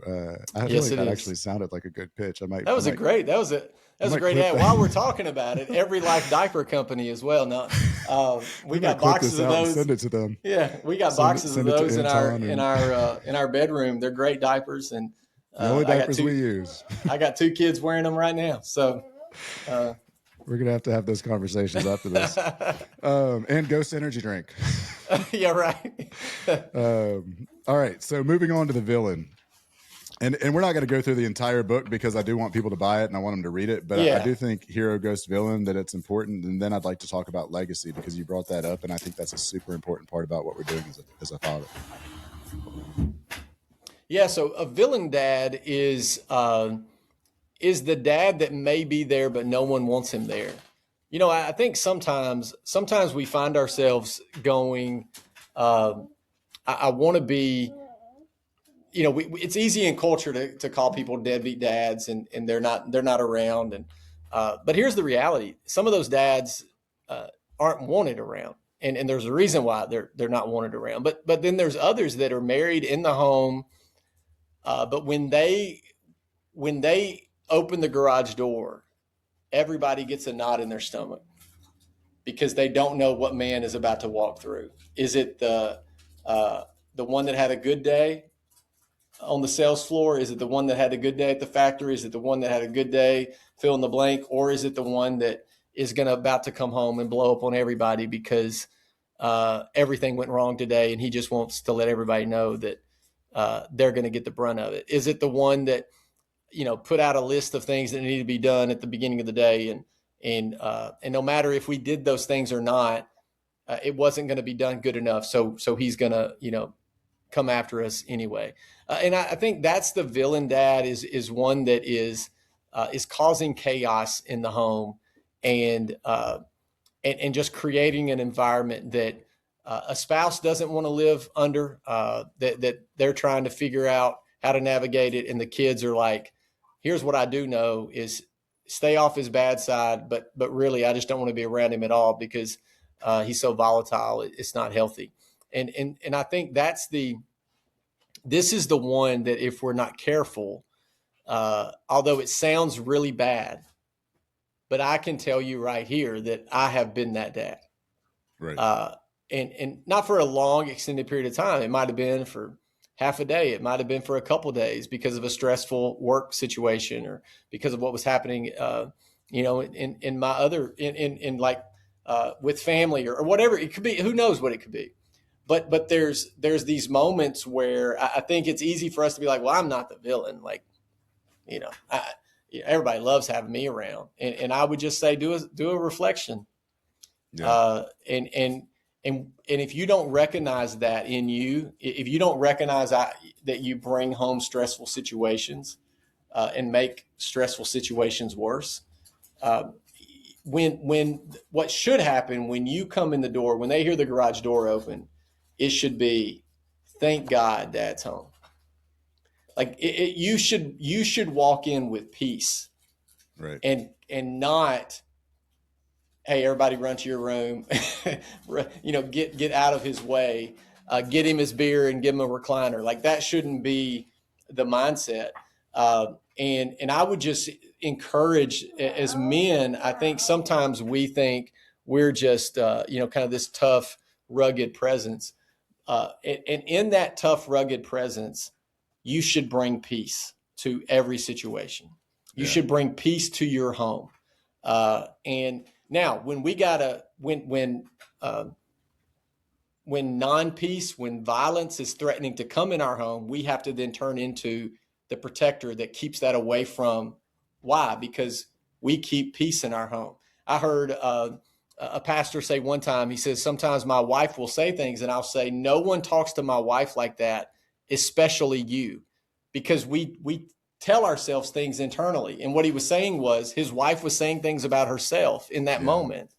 I feel like that actually sounded like a good pitch. That was a great ad. While we're talking about it, Every Life Diaper Company as well. Now we got boxes of those. Send it to them. Yeah, we got boxes of those in our bedroom. They're great diapers, and the only diapers we use. I got 2 kids wearing them right now. So we're gonna have to have those conversations after this. And Ghost energy drink. Yeah, right. All right. So moving on to the villain. And we're not going to go through the entire book because I do want people to buy it and I want them to read it. But I do think hero, ghost, villain, that it's important. And then I'd like to talk about legacy because you brought that up. And I think that's a super important part about what we're doing as a father. Yeah. So a villain dad is the dad that may be there, but no one wants him there. I think sometimes we find ourselves going, I want to be, it's easy in culture to call people deadbeat dads and they're not around. And, but here's the reality. Some of those dads, aren't wanted around, and there's a reason why they're not wanted around, but then there's others that are married in the home. But when they open the garage door, everybody gets a knot in their stomach because they don't know what man is about to walk through. Is it the one that had a good day on the sales floor? Is it the one that had a good day at the factory? Is it the one that had a good day, fill in the blank? Or is it the one that is about to come home and blow up on everybody because everything went wrong today and he just wants to let everybody know that they're going to get the brunt of it? Is it the one that, put out a list of things that need to be done at the beginning of the day, and no matter if we did those things or not, it wasn't going to be done good enough. So he's going to, come after us anyway. And I think that's the villain dad is one that is causing chaos in the home and just creating an environment that a spouse doesn't want to live under, that they're trying to figure out how to navigate it. And the kids are like, here's what I do know is stay off his bad side, but really I just don't want to be around him at all because he's so volatile. It's not healthy. And I think this is the one that if we're not careful, although it sounds really bad, but I can tell you right here that I have been that dad. Right. And not for a long extended period of time. It might've been for half a day. It might've been for a couple of days because of a stressful work situation or because of what was happening, in my other, in like with family or whatever it could be. Who knows what it could be? But there's these moments where I think it's easy for us to be like, well, I'm not the villain. Like, you know, everybody loves having me around, and I would just say do a reflection, Yeah. and if you don't recognize that in you, if you don't recognize that you bring home stressful situations and make stressful situations worse, uh, when what should happen when you come in the door, when they hear the garage door open, it should be, thank God Dad's home. Like you should walk in with peace, Right. and not, hey, everybody run to your room, get out of his way, get him his beer and give him a recliner. Like that shouldn't be the mindset. And I would just encourage, as men, I think sometimes we think we're just, kind of this tough, rugged presence. And in that tough, rugged presence, you should bring peace to every situation. You Yeah. should bring peace to your home. And now, when non-peace, when violence is threatening to come in our home, we have to then turn into the protector that keeps that away from. Why? Because we keep peace in our home. I heard a pastor say one time, he says, sometimes my wife will say things and I'll say, no one talks to my wife like that, especially you, because we tell ourselves things internally. And what he was saying was his wife was saying things about herself in that Yeah. moment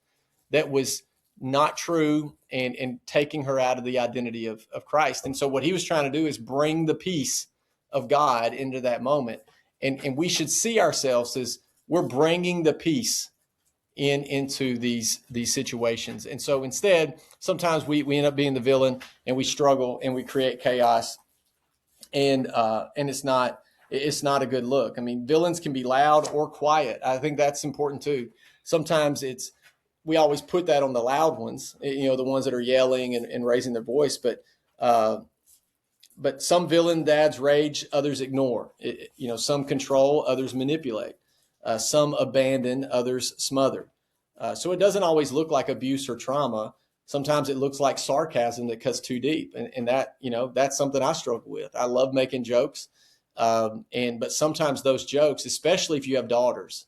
that was not true, and taking her out of the identity of Christ. And so what he was trying to do is bring the peace of God into that moment. And we should see ourselves as we're bringing the peace into these situations. And so instead, sometimes we end up being the villain and we struggle and we create chaos, and it's not a good look. I mean, villains can be loud or quiet. I think that's important too. Sometimes we always put that on the loud ones, the ones that are yelling and raising their voice. But some villain dads rage, others ignore. Some control, others manipulate. Some abandon, others smother. So it doesn't always look like abuse or trauma. Sometimes it looks like sarcasm that cuts too deep, and that that's something I struggle with. I love making jokes, but sometimes those jokes, especially if you have daughters,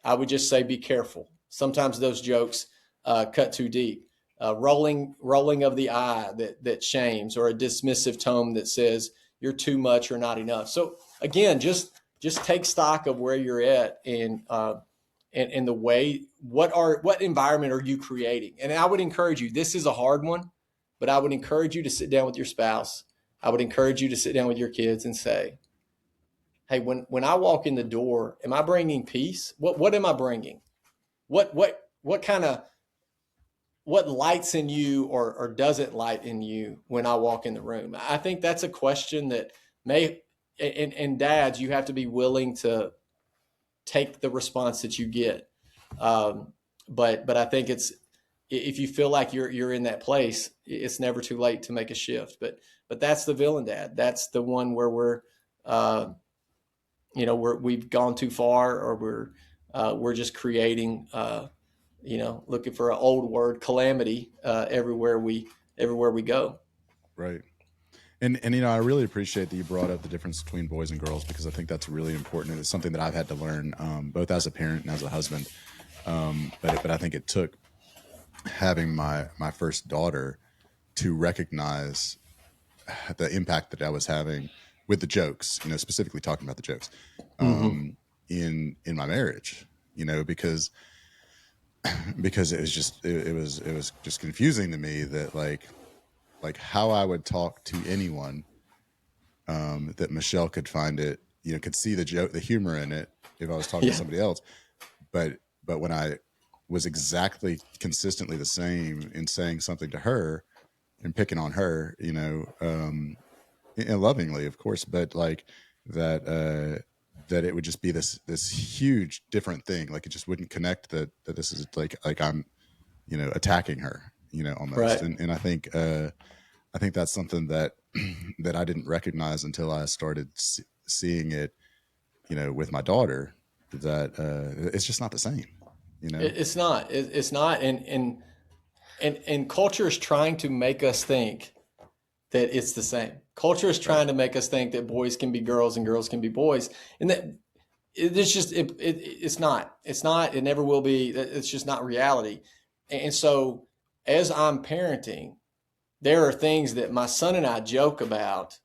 I would just say be careful. Sometimes those jokes cut too deep. Rolling of the eye that shames, or a dismissive tone that says you're too much or not enough. So again, just take stock of where you're at, and the way, what environment are you creating? And I would encourage you, this is a hard one, but I would encourage you to sit down with your spouse. I would encourage you to sit down with your kids and say, hey, when I walk in the door, am I bringing peace? What am I bringing? What kind of, what lights in you or doesn't light in you when I walk in the room? I think that's a question that and dads, you have to be willing to take the response that you get. But I think if you feel like you're in that place, it's never too late to make a shift. But that's the villain dad. That's the one where we've gone too far, or we're just creating, looking for an old word, calamity, everywhere we go. Right. And I really appreciate that you brought up the difference between boys and girls, because I think that's really important, and it's something that I've had to learn, both as a parent and as a husband. But I think it took having my first daughter to recognize the impact that I was having with the jokes, specifically talking about the jokes, Mm-hmm. in my marriage, because it was just it was just confusing to me that like how I would talk to anyone, that Michelle could find it, could see the joke, the humor in it if I was talking to Yeah. somebody else. But when I was exactly consistently the same in saying something to her and picking on her, and lovingly, of course, but like that it would just be this huge different thing. Like it just wouldn't connect that this is like I'm, attacking her, almost. Right. And I think that's something that that I didn't recognize until I started seeing it, with my daughter, that it's just not the same. you know? It's not. It's not. And culture is trying to make us think that it's the same. Culture is Right. trying to make us think that boys can be girls and girls can be boys, and that it's just it's not. It's not. It never will be. It's just not reality. And so, as I'm parenting, there are things that my son and I joke about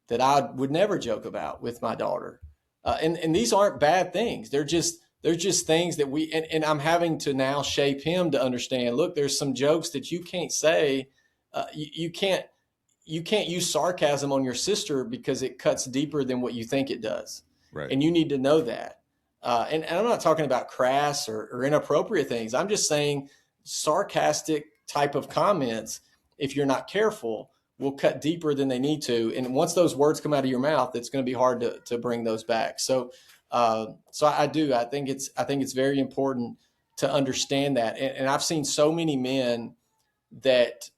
that I would never joke about with my daughter. And these aren't bad things. They're just things that and I'm having to now shape him to understand. Look, there's some jokes that you can't say. You can't use sarcasm on your sister because it cuts deeper than what you think it does, Right. and you need to know that. And I'm not talking about crass or inappropriate things. I'm just saying sarcastic type of comments, if you're not careful, will cut deeper than they need to. And once those words come out of your mouth, it's going to be hard to bring those back. So I do. I think it's very important to understand that. And I've seen so many men that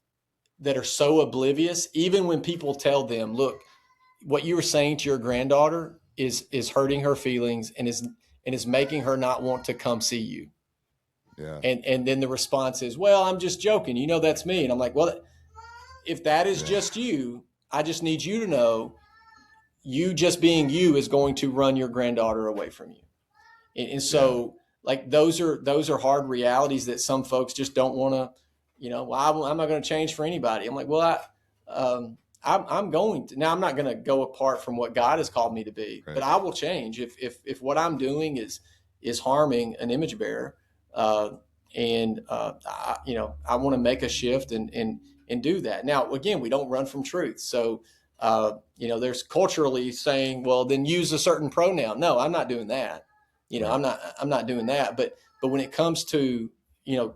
are so oblivious, even when people tell them, "Look, what you were saying to your granddaughter is hurting her feelings and is making her not want to come see you." Yeah. And then the response is, "Well, I'm just joking. You know that's me." And I'm like, "Well, if that is Yeah. just you, I just need you to know you just being you is going to run your granddaughter away from you." And Yeah. so like those are hard realities that some folks just don't want to, well, I'm not going to change for anybody. I'm like, well, I'm going to. Now I'm not going to go apart from what God has called me to be, but Right. I will change if what I'm doing is harming an image bearer. I want to make a shift and do that. Now, again, we don't run from truth. So, there's culturally saying, well, then use a certain pronoun. No, I'm not doing that. Right. I'm not doing that. But when it comes to,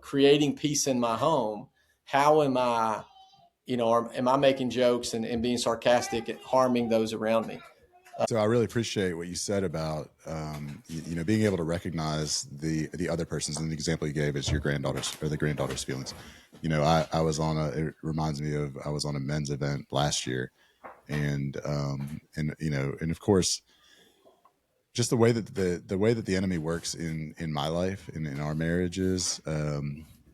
creating peace in my home, how am I, am I making jokes and being sarcastic and harming those around me? So I really appreciate what you said about being able to recognize the other person's, and the example you gave is your granddaughter's or the granddaughter's feelings. I was on it reminds me of, I was on a men's event last year, and of course, just the way that the enemy works in my life and in our marriages.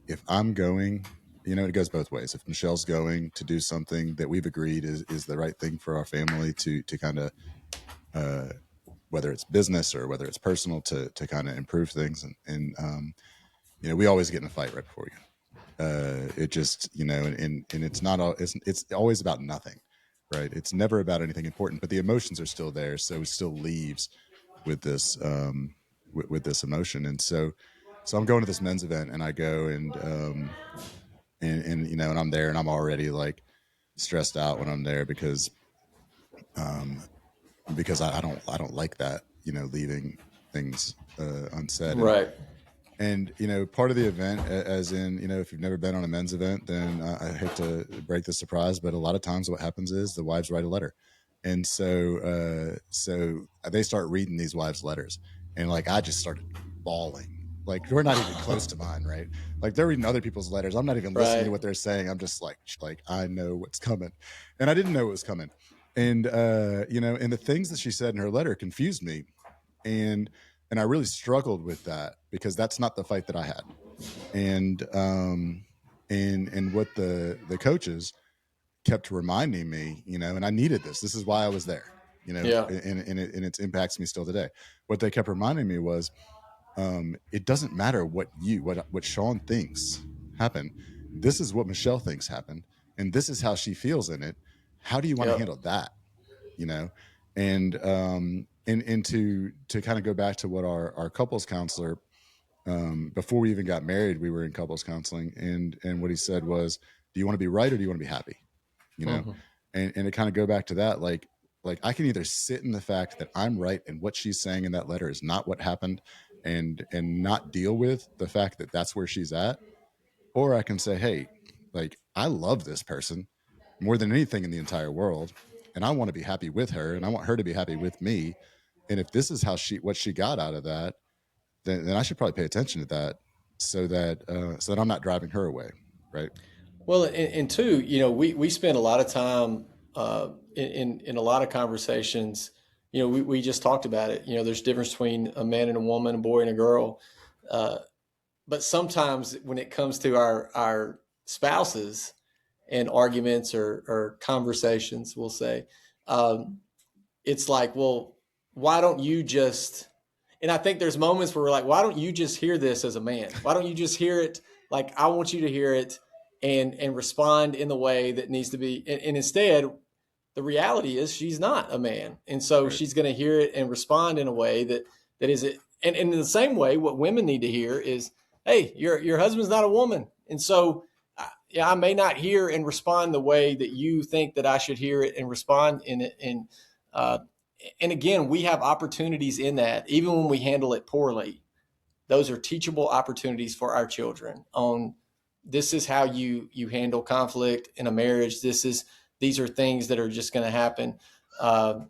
If I'm going, it goes both ways. If Michelle's going to do something that we've agreed is the right thing for our family to kind of, uh, whether it's business or whether it's personal, to kind of improve things, and we always get in a fight right before you. It just, and it's not all, it's always about nothing, right? It's never about anything important, but the emotions are still there, so it still leaves with this, with this emotion. And so I'm going to this men's event, and I go, and I'm there, and I'm already like stressed out when I'm there um because I don't like that, leaving things unsaid. and Right. and part of the event, as in, if you've never been on a men's event, then I hate to break the surprise, but a lot of times what happens is the wives write a letter. And so they start reading these wives letters, and like I just started bawling. Like, we're not even close to mine, right? Like, they're reading other people's letters, I'm not even listening to Right. what they're saying. I'm just like I know what's coming, and I didn't know it was coming. And and the things that she said in her letter confused me, and I really struggled with that, because that's not the fight that I had. And what the coaches kept reminding me, and I needed this. This is why I was there, Yeah. and it impacts me still today. What they kept reminding me was, it doesn't matter what Sean thinks happened. This is what Michelle thinks happened, and this is how she feels in it. How do you want to Yep. handle that? you know and to kind of go back to what our couples counselor, before we even got married, we were in couples counseling, and what he said was, do you want to be right, or do you want to be happy? you know Hmm. and to kind of go back to that, like I can either sit in the fact that I'm right and what she's saying in that letter is not what happened, and not deal with the fact that that's where she's at, or I can say, hey, like, I love this person more than anything in the entire world, and I want to be happy with her, and I want her to be happy with me. And if this is what she got out of that, then I should probably pay attention to that, so that I'm not driving her away, right? Well, and two, we spend a lot of time in a lot of conversations. We just talked about it. There's a difference between a man and a woman, a boy and a girl. Uh, but sometimes when it comes to our spouses and arguments or conversations, we'll say, um, it's like, well, why don't you just, and I think there's moments where we're like, why don't you just hear this as a man? Why don't you just hear it? Like, I want you to hear it and respond in the way that needs to be. And instead, the reality is she's not a man. And so Right. she's going to hear it and respond in a way that is it. And in the same way, what women need to hear is, hey, your husband's not a woman. And so, yeah, I may not hear and respond the way that you think that I should hear it and respond in it. Uh, and again, we have opportunities in that, even when we handle it poorly. Those are teachable opportunities for our children on this is how you handle conflict in a marriage. These are things that are just going to happen. Uh,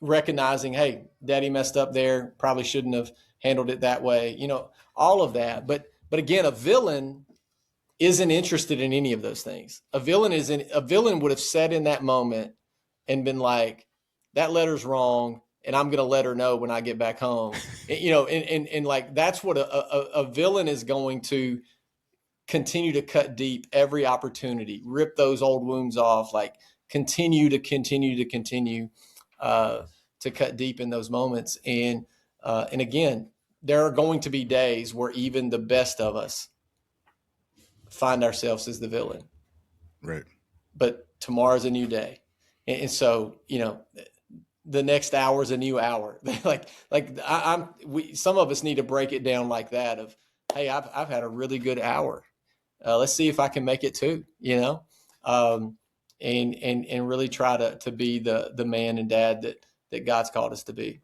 Recognizing, hey, daddy messed up there, probably shouldn't have handled it that way. All of that. But again, a villain isn't interested in any of those things. A villain would have said in that moment and been like, that letter's wrong, and I'm going to let her know when I get back home. And like that's what a villain is going to continue to cut deep every opportunity, rip those old wounds off, like continue uh, to cut deep in those moments. And again, there are going to be days where even the best of us find ourselves as the villain. Right. But tomorrow's a new day, and so the next hour is a new hour. Some of us need to break it down like that. Of hey, I've had a really good hour. Let's see if I can make it too. And really try to be the man and dad that God's called us to be.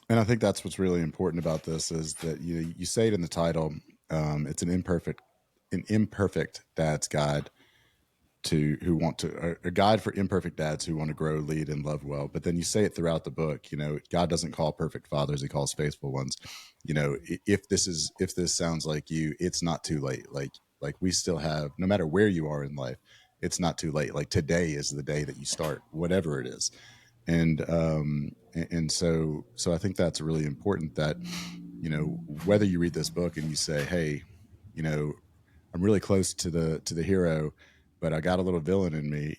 And I think that's what's really important about this is that you say it in the title. It's an imperfect dad's guide to who want to a guide for imperfect dads who want to grow, lead, and love well. But then you say it throughout the book. God doesn't call perfect fathers; He calls faithful ones. If this sounds like you, it's not too late. Like we still have, no matter where you are in life, it's not too late. Like today is the day that you start, whatever it is. And so I think that's really important that whether you read this book and you say, hey, I'm really close to the hero, but I got a little villain in me,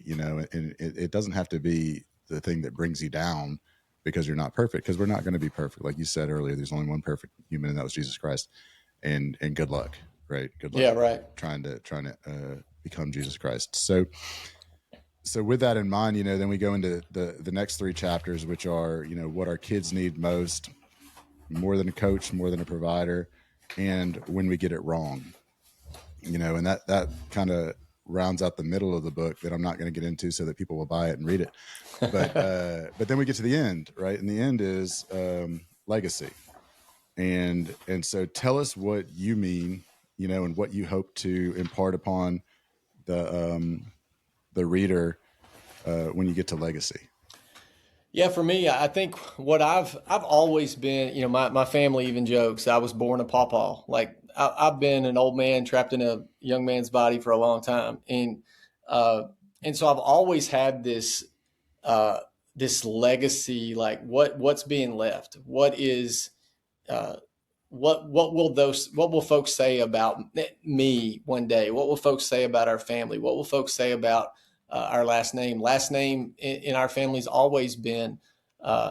and it doesn't have to be the thing that brings you down because you're not perfect, because we're not going to be perfect. Like you said earlier, there's only one perfect human, and that was Jesus Christ. And good luck, right? Good luck Yeah, right. trying to become Jesus Christ. So with that in mind, then we go into the next three chapters, which are, what our kids need most, more than a coach, more than a provider, and when we get it wrong. And that kind of rounds out the middle of the book that I'm not going to get into so that people will buy it and read it. But then we get to the end, right? And the end is legacy. And so tell us what you mean, and what you hope to impart upon the reader when you get to legacy. Yeah, for me, I think what I've always been, my family even jokes I was born a pawpaw. Like I've been an old man trapped in a young man's body for a long time, uh, and so I've always had uh, this legacy. Like what's being left? What is uh, what will folks say about me one day? What will folks say about our family? What will folks say about our last name? Last name in our family's always been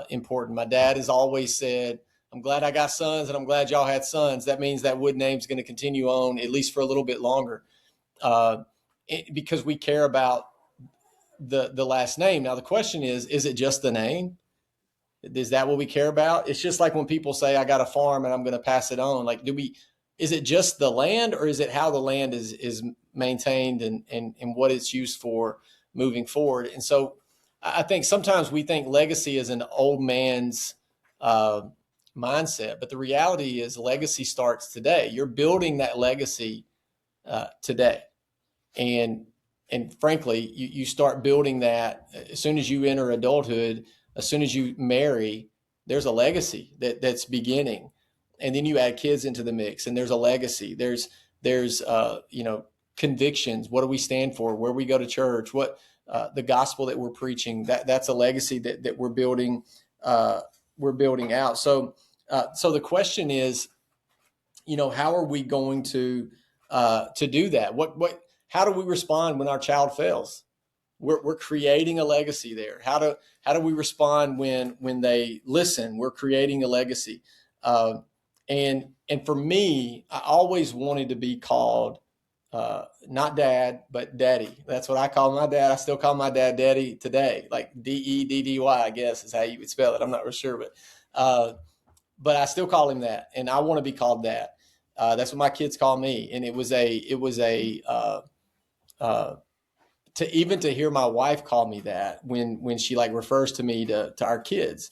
important. My dad has always said, I'm glad I got sons and I'm glad y'all had sons. That means that Wood name's going to continue on at least for a little bit longer, because we care about the last name. Now the question is it just the name? Is that what we care about? It's just like when people say, I got a farm and I'm going to pass it on. Like, is it just the land, or is it how the land is maintained and what it's used for moving forward? And so I think sometimes we think legacy is an old man's uh, mindset, but the reality is legacy starts today. You're building that legacy today. And frankly, you start building that as soon as you enter adulthood. As soon as you marry, there's a legacy that's beginning, and then you add kids into the mix, and there's a legacy. There's convictions. What do we stand for? Where we go to church? What the gospel that we're preaching? That's a legacy that we're building. We're building out. So the question is, how are we going to do that? How do we respond when our child fails? We're creating a legacy there. How do we respond when they listen? We're creating a legacy. And for me, I always wanted to be called not dad, but daddy. That's what I call my dad. I still call my dad daddy today, like Deddy, I guess is how you would spell it. I'm not real sure, but I still call him that, and I want to be called that. That's what my kids call me, and it was a uh, to hear my wife call me that when she like refers to me to our kids,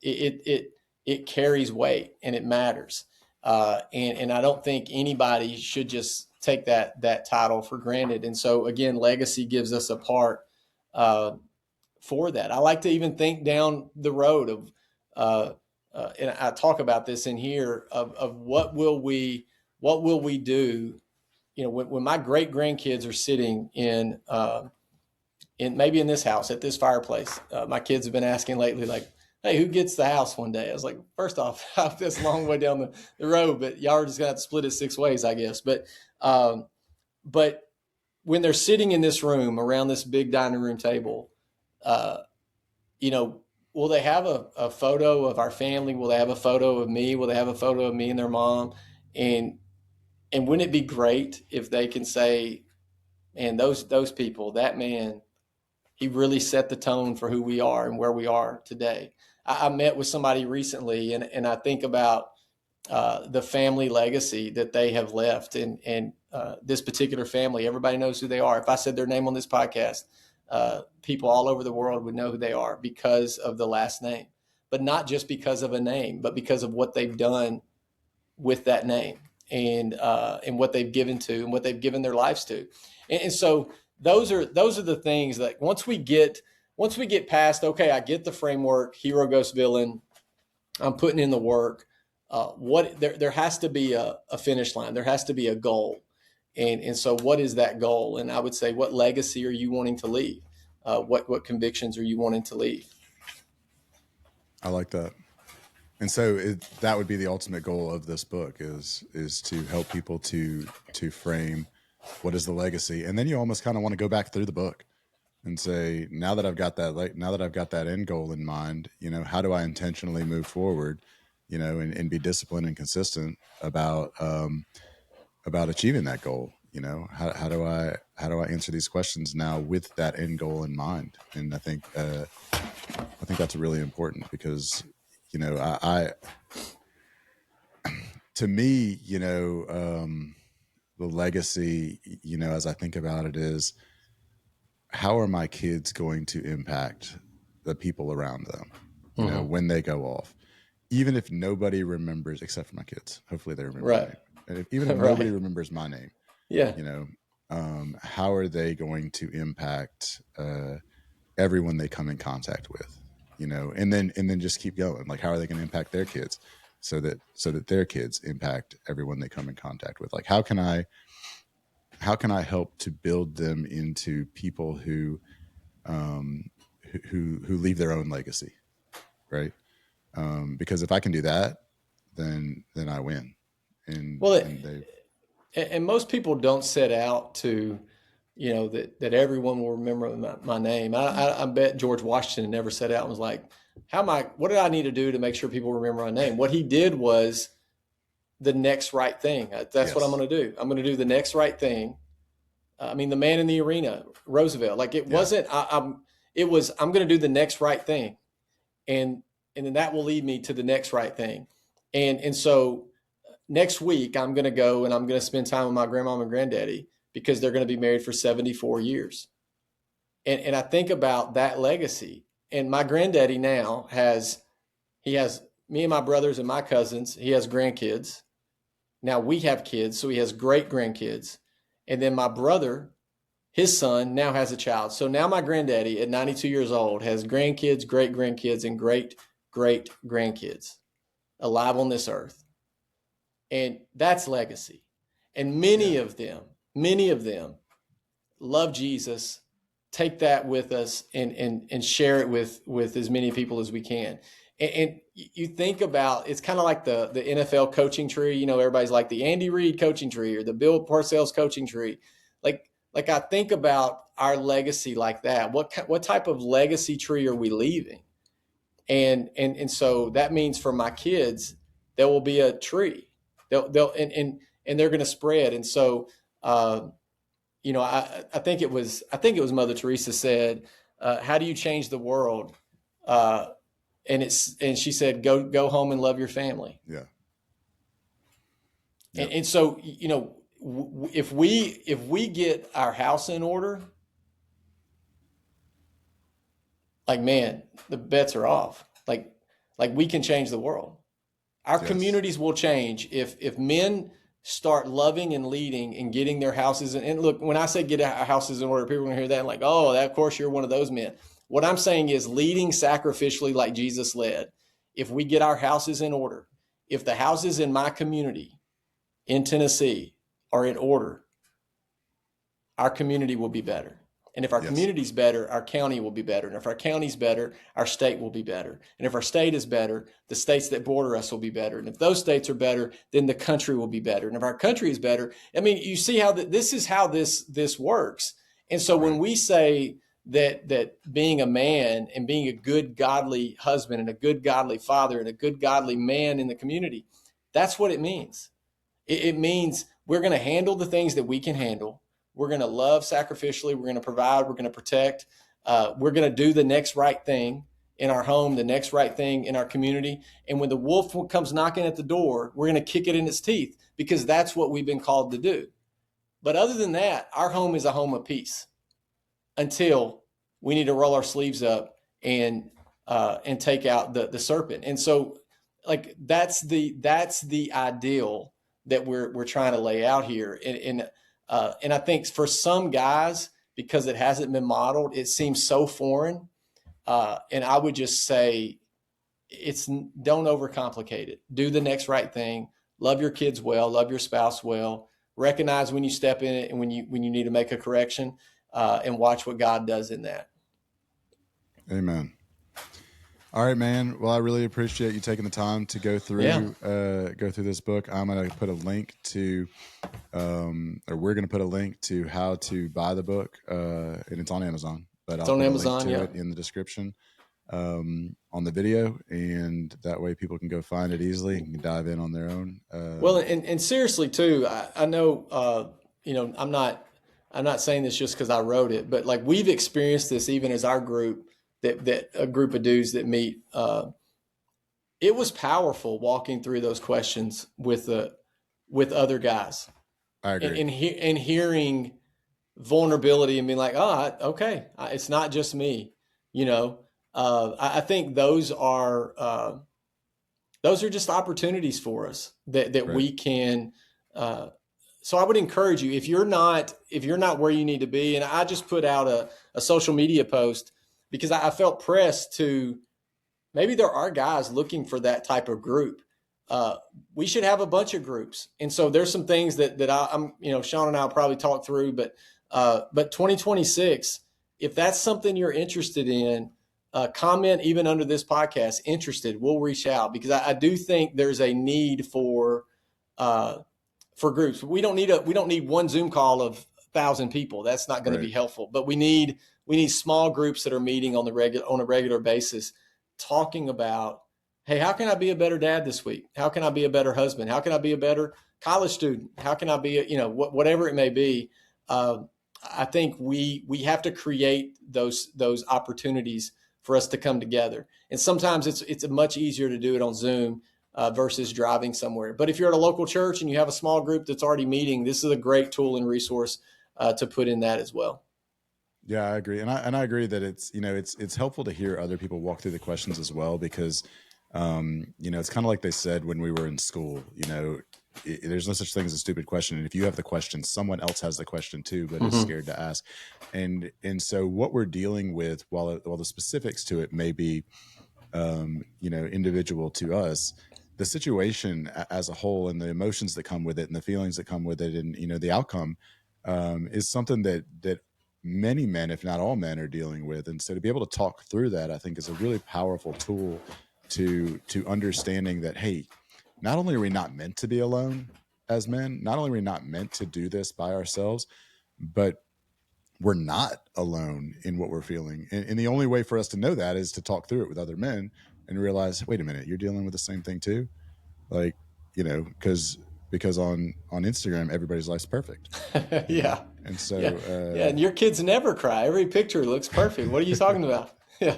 it carries weight and it matters. And I don't think anybody should just take that title for granted. And so again, legacy gives us a part uh, for that. I like to even think down the road of, and I talk about this in here of what will we do, when my great grandkids are sitting in maybe in this house at this fireplace. My kids have been asking lately, like, "Hey, who gets the house one day?" I was like, first off, that's a long way down the road, but y'all are just gonna have to split it 6 ways, I guess. But when they're sitting in this room around this big dining room table, uh, will they have a photo of our family? Will they have a photo of me? Will they have a photo of me and their mom? And wouldn't it be great if they can say, "Man, those people, that man, he really set the tone for who we are and where we are today." I met with somebody recently, and I think about the family legacy that they have left, and this particular family, everybody knows who they are. If I said their name on this podcast, people all over the world would know who they are because of the last name, but not just because of a name, but because of what they've done with that name and what they've given to and what they've given their lives to. And so those are the things that once we get past, okay, I get the framework, hero, ghost, villain, I'm putting in the work. There has to be a finish line. There has to be a goal. And so what is that goal? And I would say, what legacy are you wanting to leave? What convictions are you wanting to leave? I like that. And so that would be the ultimate goal of this book is to help people to frame what is the legacy. And then you almost kind of want to go back through the book and say, now that I've got that end goal in mind, how do I intentionally move forward, and be disciplined and consistent about achieving that goal. How do I answer these questions now with that end goal in mind? And I think that's really important because, I to me, the legacy, as I think about it, is how are my kids going to impact the people around them, when they go off, even if nobody remembers except for my kids. Hopefully they remember my name. And even if Right. nobody remembers my name, Yeah. How are they going to impact everyone they come in contact with, and then just keep going. Like, how are they going to impact their kids so that their kids impact everyone they come in contact with? Like, how can I help to build them into people who leave their own legacy, right? Because if I can do that, then I win. And Well, they and most people don't set out to, that everyone will remember my name. I bet George Washington never set out and was like, what did I need to do to make sure people remember my name? What he did was the next right thing. That's what I'm going to do. I'm going to do the next right thing. I mean, the man in the arena, Roosevelt, like it wasn't, it was, I'm going to do the next right thing. And then that will lead me to the next right thing. And so next week I'm going to go and I'm going to spend time with my grandmom and granddaddy because they're going to be married for 74 years. And I think about that legacy. And my granddaddy now has me and my brothers and my cousins. He has grandkids. Now we have kids, so he has great grandkids. And then my brother, his son, now has a child. So now my granddaddy at 92 years old has grandkids, great grandkids, and great great grandkids alive on this earth. And that's legacy. And many of them love Jesus, take that with us and share it with as many people as we can. And you think about, it's kind of like the NFL coaching tree. You know, everybody's like the Andy Reid coaching tree or the Bill Parcells coaching tree. Like I think about our legacy like that. What type of legacy tree are we leaving? And so that means for my kids, there will be a tree. They'll and they're going to spread. And so, you know, I think it was Mother Teresa said, "How do you change the world?" And she said, "Go home and love your family." Yeah. And, Yep. and so, you know, if we get our house in order, like, man, the bets are off. Like we can change the world. Our Yes. communities will change if men start loving and leading and getting their houses in. And look, when I say get our houses in order, people are going to hear that and like, oh, that, of course you're one of those men. What I'm saying is leading sacrificially like Jesus led. If we get our houses in order, if the houses in my community in Tennessee are in order, our community will be better. And if our Yes. community's better, our county will be better. And if our county's better, our state will be better. And if our state is better, the states that border us will be better. And if those states are better, then the country will be better. And if our country is better, I mean, you see how this is how this works. And so when Right. we say that being a man and being a good godly husband and a good godly father and a good godly man in the community, that's what it means. It means we're going to handle the things that we can handle. We're going to love sacrificially. We're going to provide. We're going to protect. We're going to do the next right thing in our home, the next right thing in our community. And when the wolf comes knocking at the door, we're going to kick it in its teeth because that's what we've been called to do. But other than that, our home is a home of peace until we need to roll our sleeves up and take out the serpent. And so, like that's the ideal that we're trying to lay out here. And I think for some guys, because it hasn't been modeled, it seems so foreign. And I would just say, don't overcomplicate it. Do the next right thing. Love your kids well. Love your spouse well. Recognize when you step in it and when you need to make a correction, and watch what God does in that. Amen. All right, man. Well, I really appreciate you taking the time to go through this book. I'm going to put a link to, or we're going to put a link to how to buy the book, and it's on Amazon. But It's I'll on put Amazon, a link to it in the description on the video, and that way people can go find it easily and can dive in on their own. Well, and seriously too, I know, you know, I'm not saying this just because I wrote it, but like we've experienced this even as our group, that a group of dudes that meet. It was powerful walking through those questions with other guys I agree. and hearing vulnerability and being like, oh, okay, it's not just me, you know. I think those are just opportunities for us that Right. we can. So I would encourage you, if you're not where you need to be, and I just put out a social media post because I felt pressed to, maybe there are guys looking for that type of group. We should have a bunch of groups, and so there's some things that I'm, you know, Sean and I will probably talk through, but 2026, if that's something you're interested in, comment even under this podcast. Interested, we'll reach out because I do think there's a need for groups. We don't need one Zoom call of 1,000 people. That's not going to be helpful. But we need small groups that are meeting on a regular basis, talking about, hey, how can I be a better dad this week? How can I be a better husband? How can I be a better college student? How can I be, whatever it may be. I think we have to create those opportunities for us to come together. And sometimes it's much easier to do it on Zoom versus driving somewhere. But if you're at a local church and you have a small group that's already meeting, this is a great tool and resource to put in that as well. Yeah, I agree, and I agree that it's helpful to hear other people walk through the questions as well, because it's kind of like they said when we were in school. There's no such thing as a stupid question, and if you have the question, someone else has the question too, but is scared to ask. And so what we're dealing with, while the specifics to it may be individual to us, the situation as a whole and the emotions that come with it and the feelings that come with it and the outcome is something that many men, if not all men, are dealing with. And so to be able to talk through that, I think, is a really powerful tool to understanding that, hey, not only are we not meant to be alone as men, not only are we not meant to do this by ourselves, but we're not alone in what we're feeling. And the only way for us to know that is to talk through it with other men and realize, wait a minute, you're dealing with the same thing too. Like, because on Instagram, everybody's life's perfect, Yeah. And so, Yeah. Yeah. And your kids never cry. Every picture looks perfect. What are you talking about? Yeah.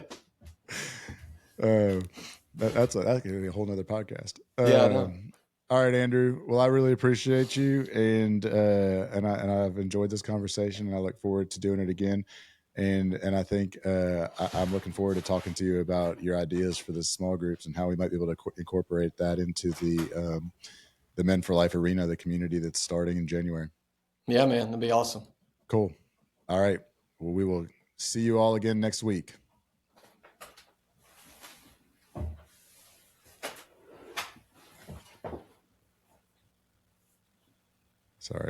that could be a whole nother podcast. Yeah, I know. All right, Andrew. Well, I really appreciate you, and I've enjoyed this conversation, and I look forward to doing it again. And I think I'm looking forward to talking to you about your ideas for the small groups and how we might be able to incorporate that into the Men for Life arena, the community that's starting in January. Yeah, man. That'd be awesome. Cool. All right. Well, we will see you all again next week. Sorry.